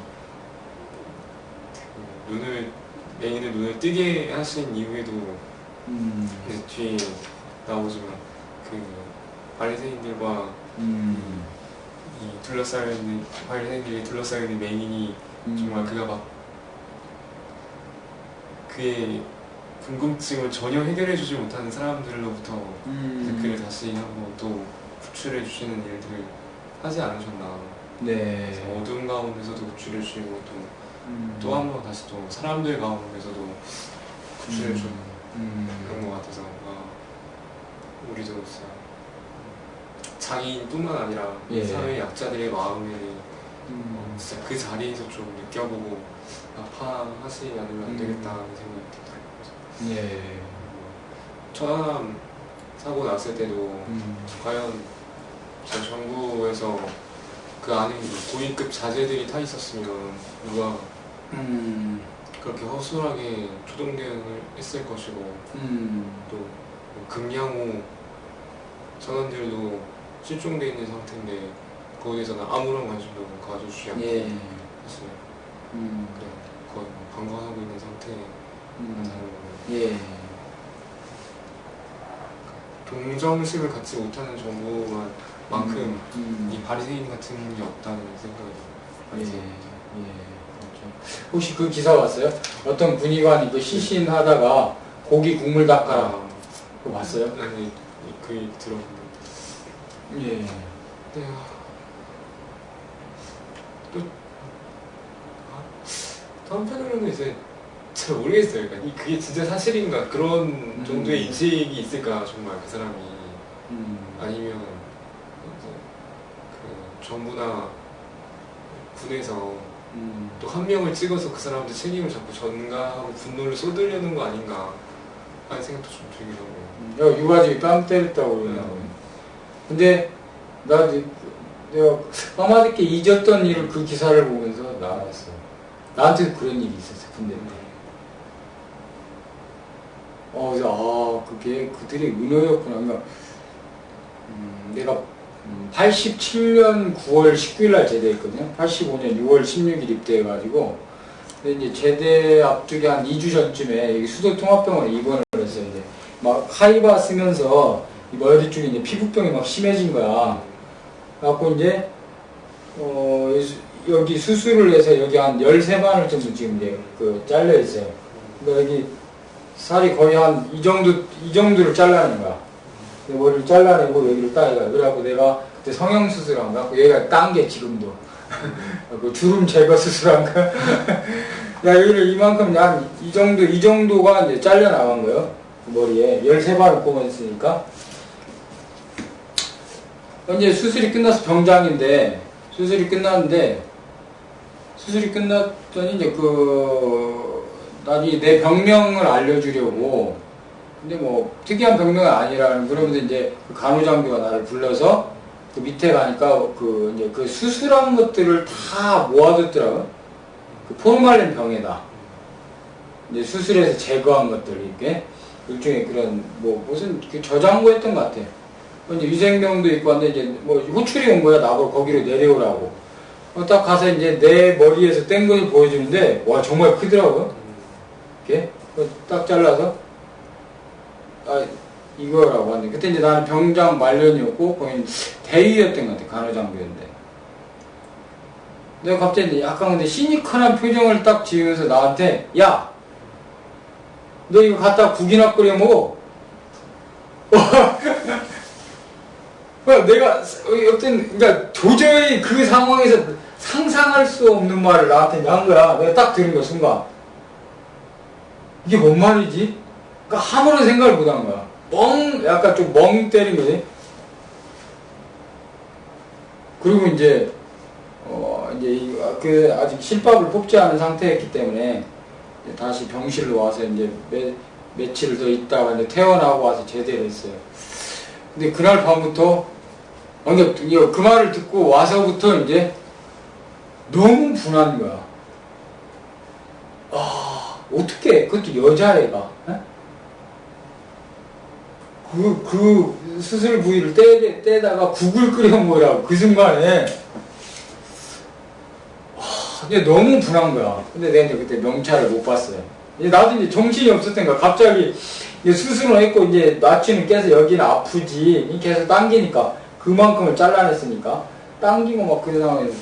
메인의 눈을 뜨게 하신 이후에도 이제 뒤에 나오지만 그 바리새인들과 이 바리새인들이 둘러싸여있는 맹인이 정말 그가 막 그의 궁금증을 전혀 해결해주지 못하는 사람들로부터 그를 다시 한번 또 구출해 주시는 일들을 하지 않으셨나. 네. 어두운 가운데서도 구출해 주시고 또 한 번 다시 또 사람들 가운데서도 조치를 좀 그런 것 같아서 우리도 진짜 장애인뿐만 아니라 예. 사회 약자들의 마음을 진짜 그 자리에서 좀 느껴보고 아파하지 않으면 안 되겠다는 생각이 들더라고요. 예. 처음 사고 났을 때도 과연 저 정부에서 그 안에 고위급 자재들이 타 있었으면 누가 그렇게 허술하게 초동 대응을 했을 것이고 또 금양호 전원들도 실종돼 있는 상태인데 거기에 대해서는 아무런 관심도 가져주지 않고 예. 사실 그냥 거의 방관하고 있는 상태라서 예. 동정심을 갖지 못하는 정부만큼 이 바리새인 같은 게 없다는 생각이 예. 들어요. 예. 그렇죠. 혹시 그 기사 봤어요? 어떤 군의관이 그 시신하다가 고기 국물 닦아라. 그거 봤어요? 아니 그 얘기 들어봤는데 예. 네, 또 한편으로는 이제 잘 모르겠어요. 그러니까 그게 진짜 사실인가 그런 정도의 인식이 있을까 정말 그 사람이 아니면 이제 그 정부나 군에서 또 한 명을 찍어서 그 사람한테 책임을 자꾸 전가하고 분노를 쏟으려는 거 아닌가 하는 생각도 좀 들기도 하고. 유가족이 뺨 때렸다고 그러냐고. 근데 내가 까마득히 잊었던 일을 그 기사를 보면서 나왔어. 나한테도 그런 일이 있었어. 근데 그래서 그게 그들의 은어였구나. 그러니까 내가 87년 9월 19일 날 제대했거든요. 85년 6월 16일 입대해가지고 근데 이제 제대 앞두기 한 2주 전쯤에 여기 수도통합병원에 입원을 했어요. 이제 막 하이바 쓰면서 이 머리 쪽에 이제 피부병이 막 심해진 거야. 그래갖고 이제 여기 수술을 해서 여기 한 13마늘 정도 지금 이제 그 잘려 있어요. 그러니까 여기 살이 거의 한 이 정도를 잘라낸 거야. 머리를 잘라내고 여기를 따가. 그래갖고 내가 그때 성형수술한 거야. 얘가 딴 게 지금도. 그 주름 제거 수술한 거. 야, 여기를 이만큼 한 이 정도가 이제 잘려 나간 거예요. 그 머리에. 13발을 꼽았으니까. 이제 수술이 끝나서 병장인데, 수술이 끝났더니 이제 나중에 내 병명을 알려주려고 근데 뭐 특이한 병명은 아니라는 그러면서 이제 그 간호장교가 나를 불러서 그 밑에 가니까 이제 그 수술한 것들을 다 모아뒀더라고요. 그 포르말린 병에다 이제 수술해서 제거한 것들 이렇게 일종의 그런 뭐 무슨 그 저장고였던 것 같아요. 이제 위생병도 있고 한데 이제 뭐 호출이 온 거야. 나보고 거기로 내려오라고. 딱 가서 이제 내 머리에서 뗀 것을 보여주는데 와 정말 크더라고요. 이렇게 딱 잘라서 이거라고 하는데 그때 이제 나는 병장 말년이었고 거긴 대위였던 것 같아. 간호장교였는데 내가 갑자기 이제 약간 근데 시니컬한 표정을 딱 지으면서 나한테 야 너 이거 갖다 국이나 끓여 먹어. 내가 그러니까 도저히 그 상황에서 상상할 수 없는 말을 나한테 한 거야. 내가 딱 들은 거야 순간. 이게 뭔 말이지? 그러니까 아무런 생각을 못 한 거야. 약간 좀 멍 때린 거지. 그리고 이제 그 아직 실밥을 뽑지 않은 상태였기 때문에 이제 다시 병실로 와서 이제 며칠 더 있다가 이제 퇴원하고 와서 제대를 했어요. 근데 그날 밤부터 그 말을 듣고 와서부터 이제 너무 분한 거야. 어떻게 그것도 여자애가 그 수술 부위를 떼다가 국을 끓여 먹으라고 그 순간에 이제 너무 분한 거야. 근데 내가 이제 그때 명찰을 못 봤어요. 나도 이제 정신이 없었던가 갑자기 수술을 했고 이제 마취는 깨서 여기는 아프지 계속 당기니까 그만큼을 잘라냈으니까 당기고 막 그런 상황에서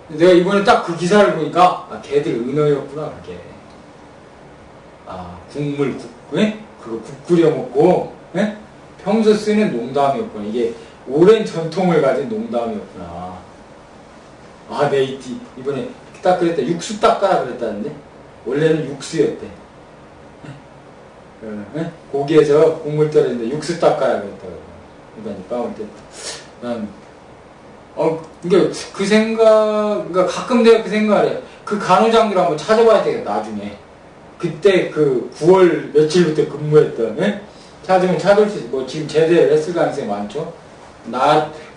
내가 이번에 딱 그 기사를 보니까 걔들 은어였구나 그게. 그거 국 끓여 먹고 평소 쓰는 농담이었구나. 이게 오랜 전통을 가진 농담이었구나. 내 이번에 딱 그랬다. 육수 닦아라 그랬다는데 원래는 육수였대. 고기에서 국물 떨어지는데 육수 닦아야겠다. 그러니까 빵을 때. 난, 그러니까 그 생각, 그러니까 가끔 내가 그 생각을 해. 그 간호장들 한번 찾아봐야 되겠다, 나중에. 그때 그 9월 며칠부터 근무했던, 찾으면 찾을 수 있어. 뭐 지금 제대를 했을 가능성이 많죠.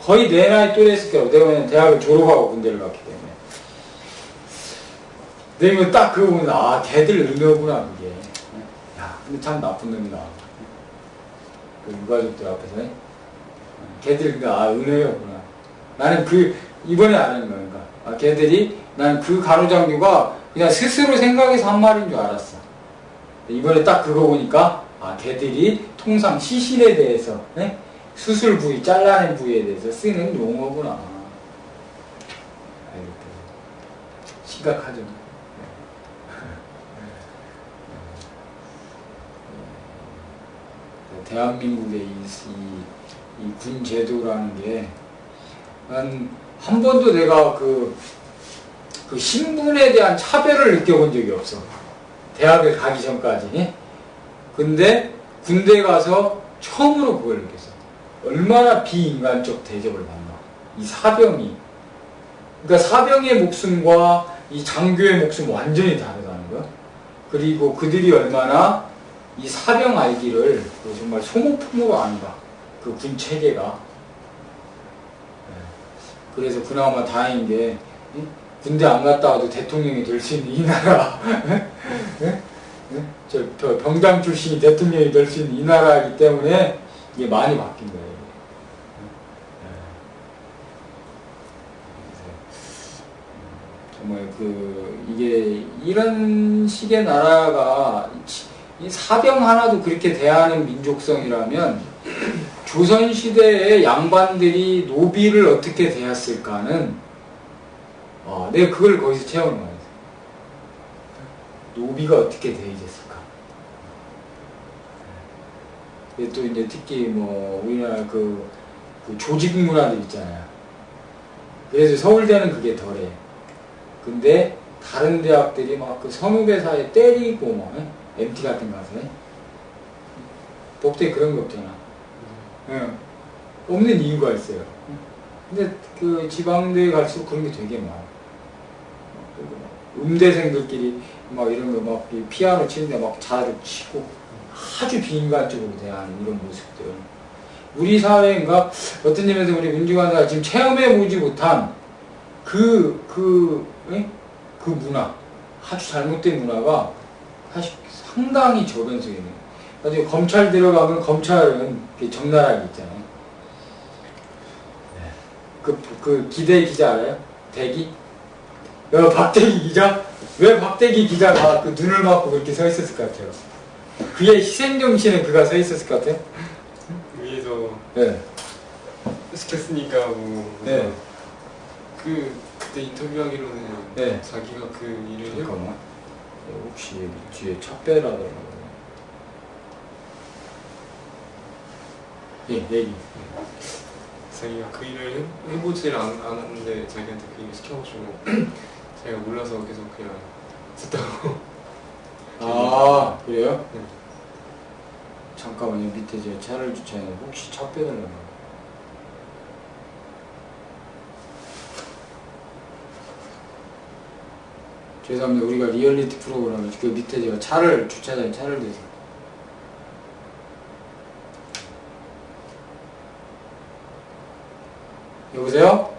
거의 내 나이 또래였을 거라고. 내가 그냥 대학을 졸업하고 군대를 갔기 때문에. 내가 딱 그거 보면, 걔들 의료구나, 그게. 야, 근데 참 나쁜 놈이다. 그 유가족들 앞에서. 걔들, 근데, 은혜였구나. 나는 이번에 아는 거니까. 걔들이, 난 그 간호장교가 그냥 스스로 생각해서 한 말인 줄 알았어. 이번에 딱 그거 보니까, 걔들이 통상 시신에 대해서, 수술 부위, 잘라낸 부위에 대해서 쓰는 용어구나. 심각하죠. 대한민국의 이 군 제도라는 게, 한 번도 내가 그 신분에 대한 차별을 느껴본 적이 없어. 대학을 가기 전까지. 근데 군대 가서 처음으로 그걸 느꼈어. 얼마나 비인간적 대접을 받나. 이 사병이. 그러니까 사병의 목숨과 이 장교의 목숨 완전히 다르다는 거야. 그리고 그들이 얼마나 이 사병 알기를 정말 소모품으로 안다. 그 군 체계가. 그래서 그나마 다행인 게 군대 안 갔다 와도 대통령이 될 수 있는 이 나라. 저 병장 출신이 대통령이 될 수 있는 이 나라이기 때문에 이게 많이 바뀐 거예요. 정말 이게 이런 식의 나라가 이 사병 하나도 그렇게 대하는 민족성이라면 조선시대의 양반들이 노비를 어떻게 대했을까는 내가 그걸 거기서 체험을 많이 했어요. 노비가 어떻게 대해졌을까. 또 이제 특히 뭐 우리나라 그 조직 문화들 있잖아요. 그래서 서울대는 그게 덜해. 근데 다른 대학들이 막 그 선후배 사이에 때리고 뭐 MT 같은 거 가서 법대에 그런 거 없잖아. 없는 이유가 있어요. 근데 그 지방대에 갈수록 그런 게 되게 많아. 음대생들끼리 막 이런 거 막 피아노 치는데 막 자를 치고 아주 비인간적으로 대하는 이런 모습들. 우리 사회인가 어떤 점에서 우리 민주관사가 지금 체험해보지 못한 그 문화, 아주 잘못된 문화가 사실 상당히 저변속에 있는. 나중에 검찰 들어가면 검찰은 적나라하게 있잖아요. 그 기대 기자 알아요? 대기? 박대기 기자? 왜 박대기 기자가 그 눈을 맞고 그렇게 서 있었을 것 같아요? 그의 희생정신에 그가 서 있었을 것 같아요? 위에서 네. 시켰으니까 뭐. 네. 그때 인터뷰하기로는 네. 자기가 그 일을 잠깐만. 혹시 뒤에 찹배라더라고요. 예, 얘기. 자기가 그 일을 해보질 않았는데 자기한테 그 일을 시켜가지고 자기가 몰라서 계속 그냥 듣다고. 그래요? 네. 잠깐만요. 밑에 제가 차를 주차해서 혹시 차 빼달라고. 죄송합니다. 우리가 리얼리티 프로그램을 그 밑에 제가 주차장에 차를 대서. 여보세요?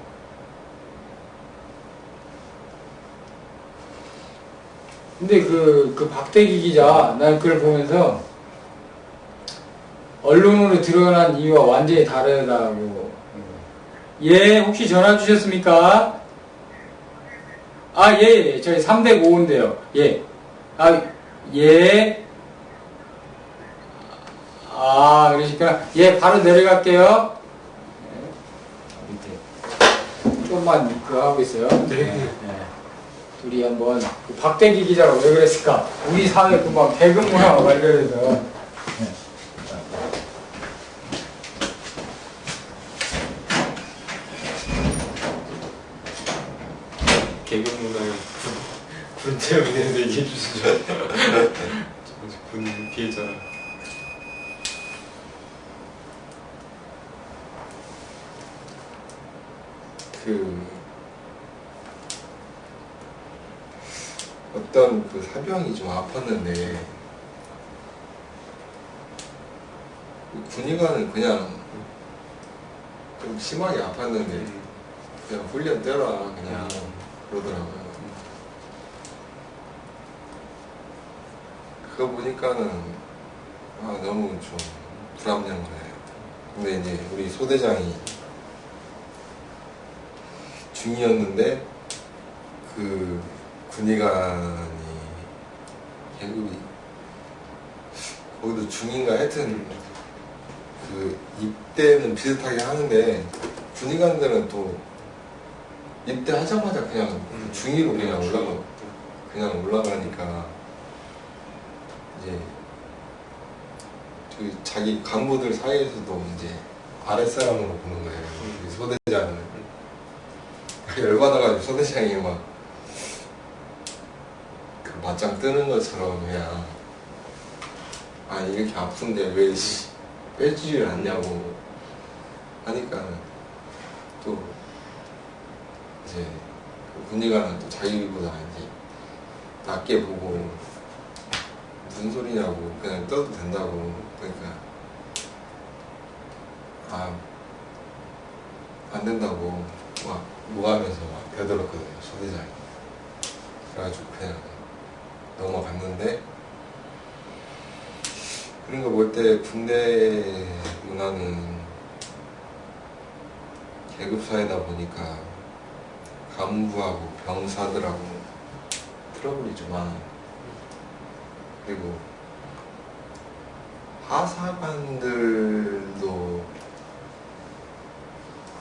근데 그 박대기 기자, 난 그걸 보면서 언론으로 드러난 이유와 완전히 다르다고. 예, 혹시 전화 주셨습니까? 예. 저희 305인데요. 예. 예. 그러시구나. 예, 바로 내려갈게요. 밑에. 좀만 그거 하고 있어요. 네. 둘이 한번, 박대기 기자가 왜 그랬을까? 우리 사회 금방 대금 문화 관련해서. 개그 문화에 군체험이 되는데 얘기해 주시죠. 군 피해자. 어떤 그 사병이 좀 아팠는데 군의관은 그냥 좀 심하게 아팠는데 그냥 훈련 때라 그냥 그러더라고요. 그거 보니까는 너무 좀 불합리한 거예요. 근데 이제 우리 소대장이 중이었는데 그 군의관이 계급이 거기도 중인가 하여튼 그 입대는 비슷하게 하는데 군의관들은 또 입대하자마자 그냥 중위로 그냥 올라가니까 이제 그 자기 간부들 사이에서도 이제 아랫사람으로 보는 거예요. 이 소대장을 열받아가지고 소대장이 막 그 맞짱 뜨는 것처럼 그냥 이렇게 아픈데 왜 빼지를 않냐고 하니까 또 이제 그 군의관은 또 자기보다 이제 낮게 보고 무슨 소리냐고 그냥 떠도 된다고 그러니까 안 된다고 막 뭐하면서 막 되돌았거든요 소대장이. 그래가지고 그냥 넘어갔는데 그런 거 볼 때 군대 문화는 계급사회다 보니까 간부하고 병사들하고 트러블이 좀 많아요. 그리고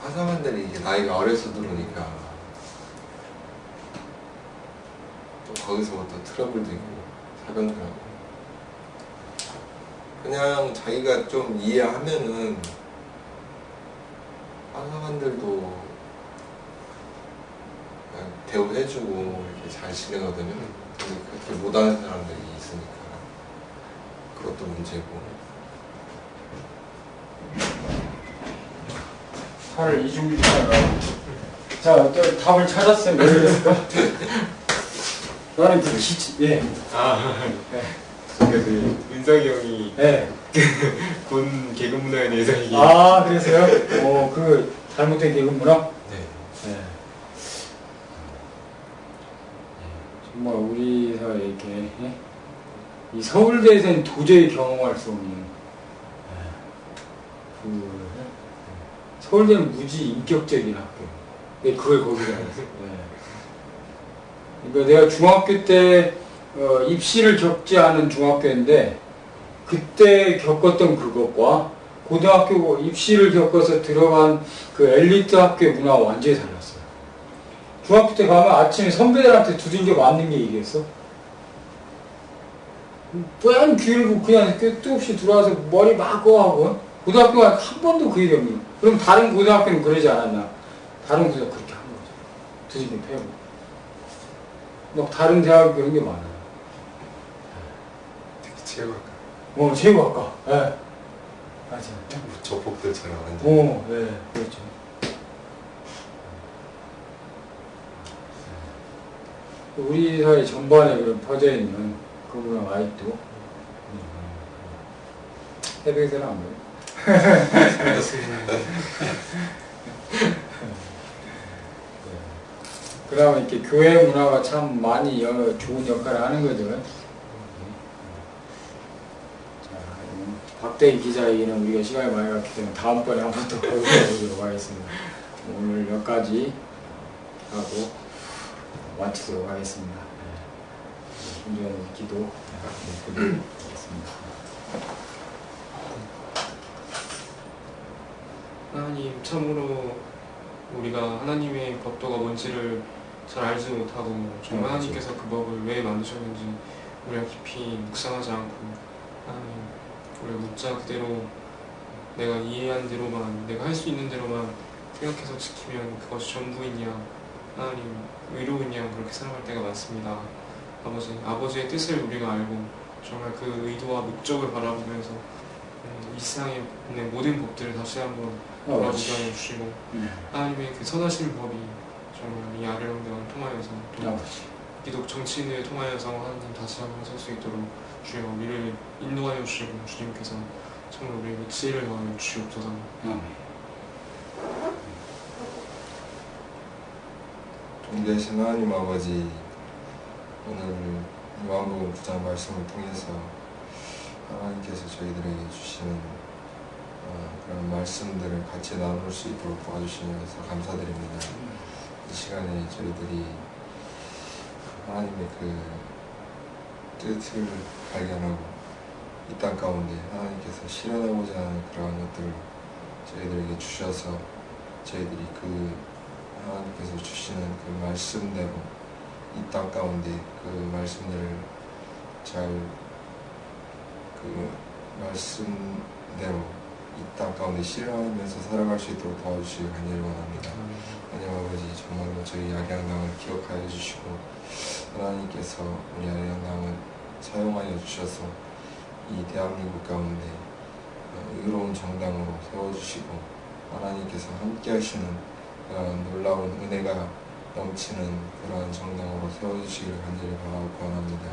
하사관들이 이제 나이가 어려서 들어오니까 또 거기서부터 트러블도 있고 사병들하고 그냥 자기가 좀 이해하면은 하사관들도 그냥 대우해주고 이렇게 잘 지내거든요. 근데 그렇게 못하는 사람들이 있으니까 그것도 문제고. 팔을 이중주차가. 자, 저 답을 찾았으면 왜 그랬을까? 나는 그 예. 네. 그 은석이 형이 네. 군 계급 문화에 대해서 얘기. 그래서요? 그 잘못된 계급 문화? 네. 네. 정말 우리 사회에 이렇게 이 서울대에서는 도저히 경험할 수 없는 서울대는 무지 인격적인 학교. 근데 그걸 거기서 알았어요. 그러니까 내가 중학교 때 입시를 겪지 않은 중학교인데 그때 겪었던 그것과 고등학교 입시를 겪어서 들어간 그 엘리트 학교의 문화가 완전히 달랐어요. 중학교 때 가면 아침에 선배들한테 두들겨 맞는 게 이겠어? 뻔 길고 그냥 끝도 없이 들어와서 머리 막고 하고 고등학교 가면 한 번도 그 일이 없는. 그럼 다른 고등학교는 그러지 않았나? 다른 고등학교 그렇게 한 거죠. 두들겨 패고. 막 다른 대학 그런 게 많아요. 특히 체육학과. 체육학과. 예. 네. 맞아. 조폭들처럼 완전. 네, 그렇죠. 우리 사회 전반에 그런 퍼져 있는 그 문화가 아직도 해외에서는 안 보여요. 그러면 이렇게 교회 문화가 참 많이 좋은 역할을 하는 거죠. 자, 박대희 기자 얘기는 우리가 시간이 많이 갔기 때문에 다음번에 한 번 더 보도록 하겠습니다. 오늘 몇 가지 하고 마치도록 하겠습니다. 순전 기도 드리겠습니다. 하나님, 참으로 우리가 하나님의 법도가 뭔지를 잘 알지 못하고 정말 하나님께서 그 법을 왜 만드셨는지 우리가 깊이 묵상하지 않고 하나님, 우리 묻자 그대로 내가 이해한 대로만, 내가 할 수 있는 대로만 생각해서 지키면 그것이 전부이냐, 하나님 의로우냐, 그렇게 생각할 때가 많습니다. 아버지의 뜻을 우리가 알고 정말 그 의도와 목적을 바라보면서 이 세상에 있는 모든 법들을 다시 한번 돌아보게 하여 주시고 하나님의 그 선하신 법이 정말 이 아름다운 통하여서 또 기독 정치인을 통하여서 하나님 다시 한번 설 수 있도록 주여 우리를 인도하여 주시고 주님께서 정말 우리에게 지혜를 더하여 주시옵소서. 존귀하신 하나님 아버지, 오늘 요한복음 9장 말씀을 통해서 하나님께서 저희들에게 주시는 그런 말씀들을 같이 나눌 수 있도록 도와주시면서 감사드립니다. 이 시간에 저희들이 하나님의 그 뜻을 발견하고 이 땅 가운데 하나님께서 실현하고자 하는 그러한 것들을 저희들에게 주셔서 저희들이 그 하나님께서 주시는 그 말씀대로 이 땅 가운데 그 말씀들을 잘 그 말씀대로 이 땅 가운데 실현하면서 살아갈 수 있도록 도와주시길 간절히 원합니다. 하나님 아버지, 정말로 저희 야량당을 기억하여 주시고 하나님께서 우리 야량당을 사용하여 주셔서 이 대한민국 가운데 의로운 정당으로 세워주시고 하나님께서 함께 하시는 그런 놀라운 은혜가 넘치는 그러한 정당으로 세워주시기를 간절히 원합니다.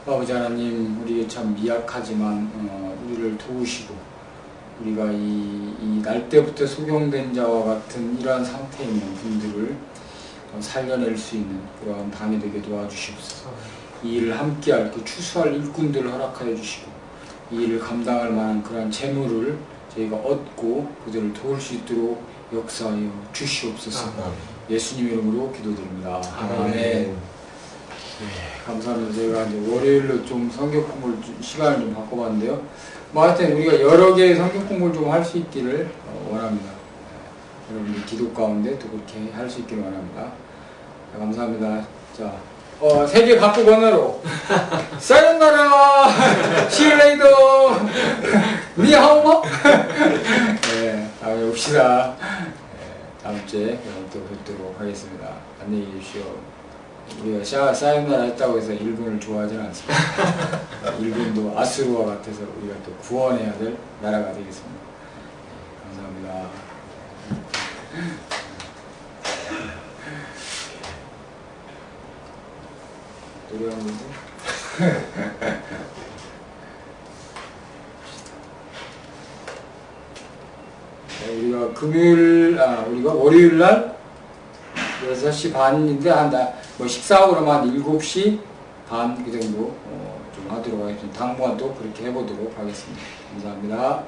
아버지 하나님, 우리 참 미약하지만 우리를 도우시고 우리가 이 날 때부터 소경된 자와 같은 이러한 상태에 있는 분들을 살려낼 수 있는 그러한 당이 되게 도와주시옵소서. 이 일을 함께할 그 추수할 일꾼들을 허락하여 주시고 이 일을 감당할 만한 그러한 재물을 저희가 얻고 그들을 도울 수 있도록 역사하여 주시옵소서. 예수님 이름으로 기도드립니다. 아멘. 감사합니다. 저희가 이제 월요일로 좀 성경 공부를 시간을 좀 바꿔봤는데요. 뭐 하여튼 우리가 여러 개의 성경 공부를 좀 할 수 있기를 원합니다. 여러분이 기도 가운데 또 그렇게 할 수 있기를 원합니다. 자, 감사합니다. 자, 세계 각국 언어로 사연나라 시레이더 니하오마. 네, 다음에 봅시다. 다음 주에 또 뵙도록 하겠습니다. 안녕히 계십시오. 우리가 사연나라 했다고 해서 일본을 좋아하지는 않습니다. 일본도 아수르와 같아서 우리가 또 구원해야 될 나라가 되겠습니다. 감사합니다. 노래하는 건데? 우리가 우리가 월요일날 6시 반인데 뭐 식사하고만 7시 반 그 정도 좀 하도록 하겠습니다. 당분간 또 그렇게 해보도록 하겠습니다. 감사합니다.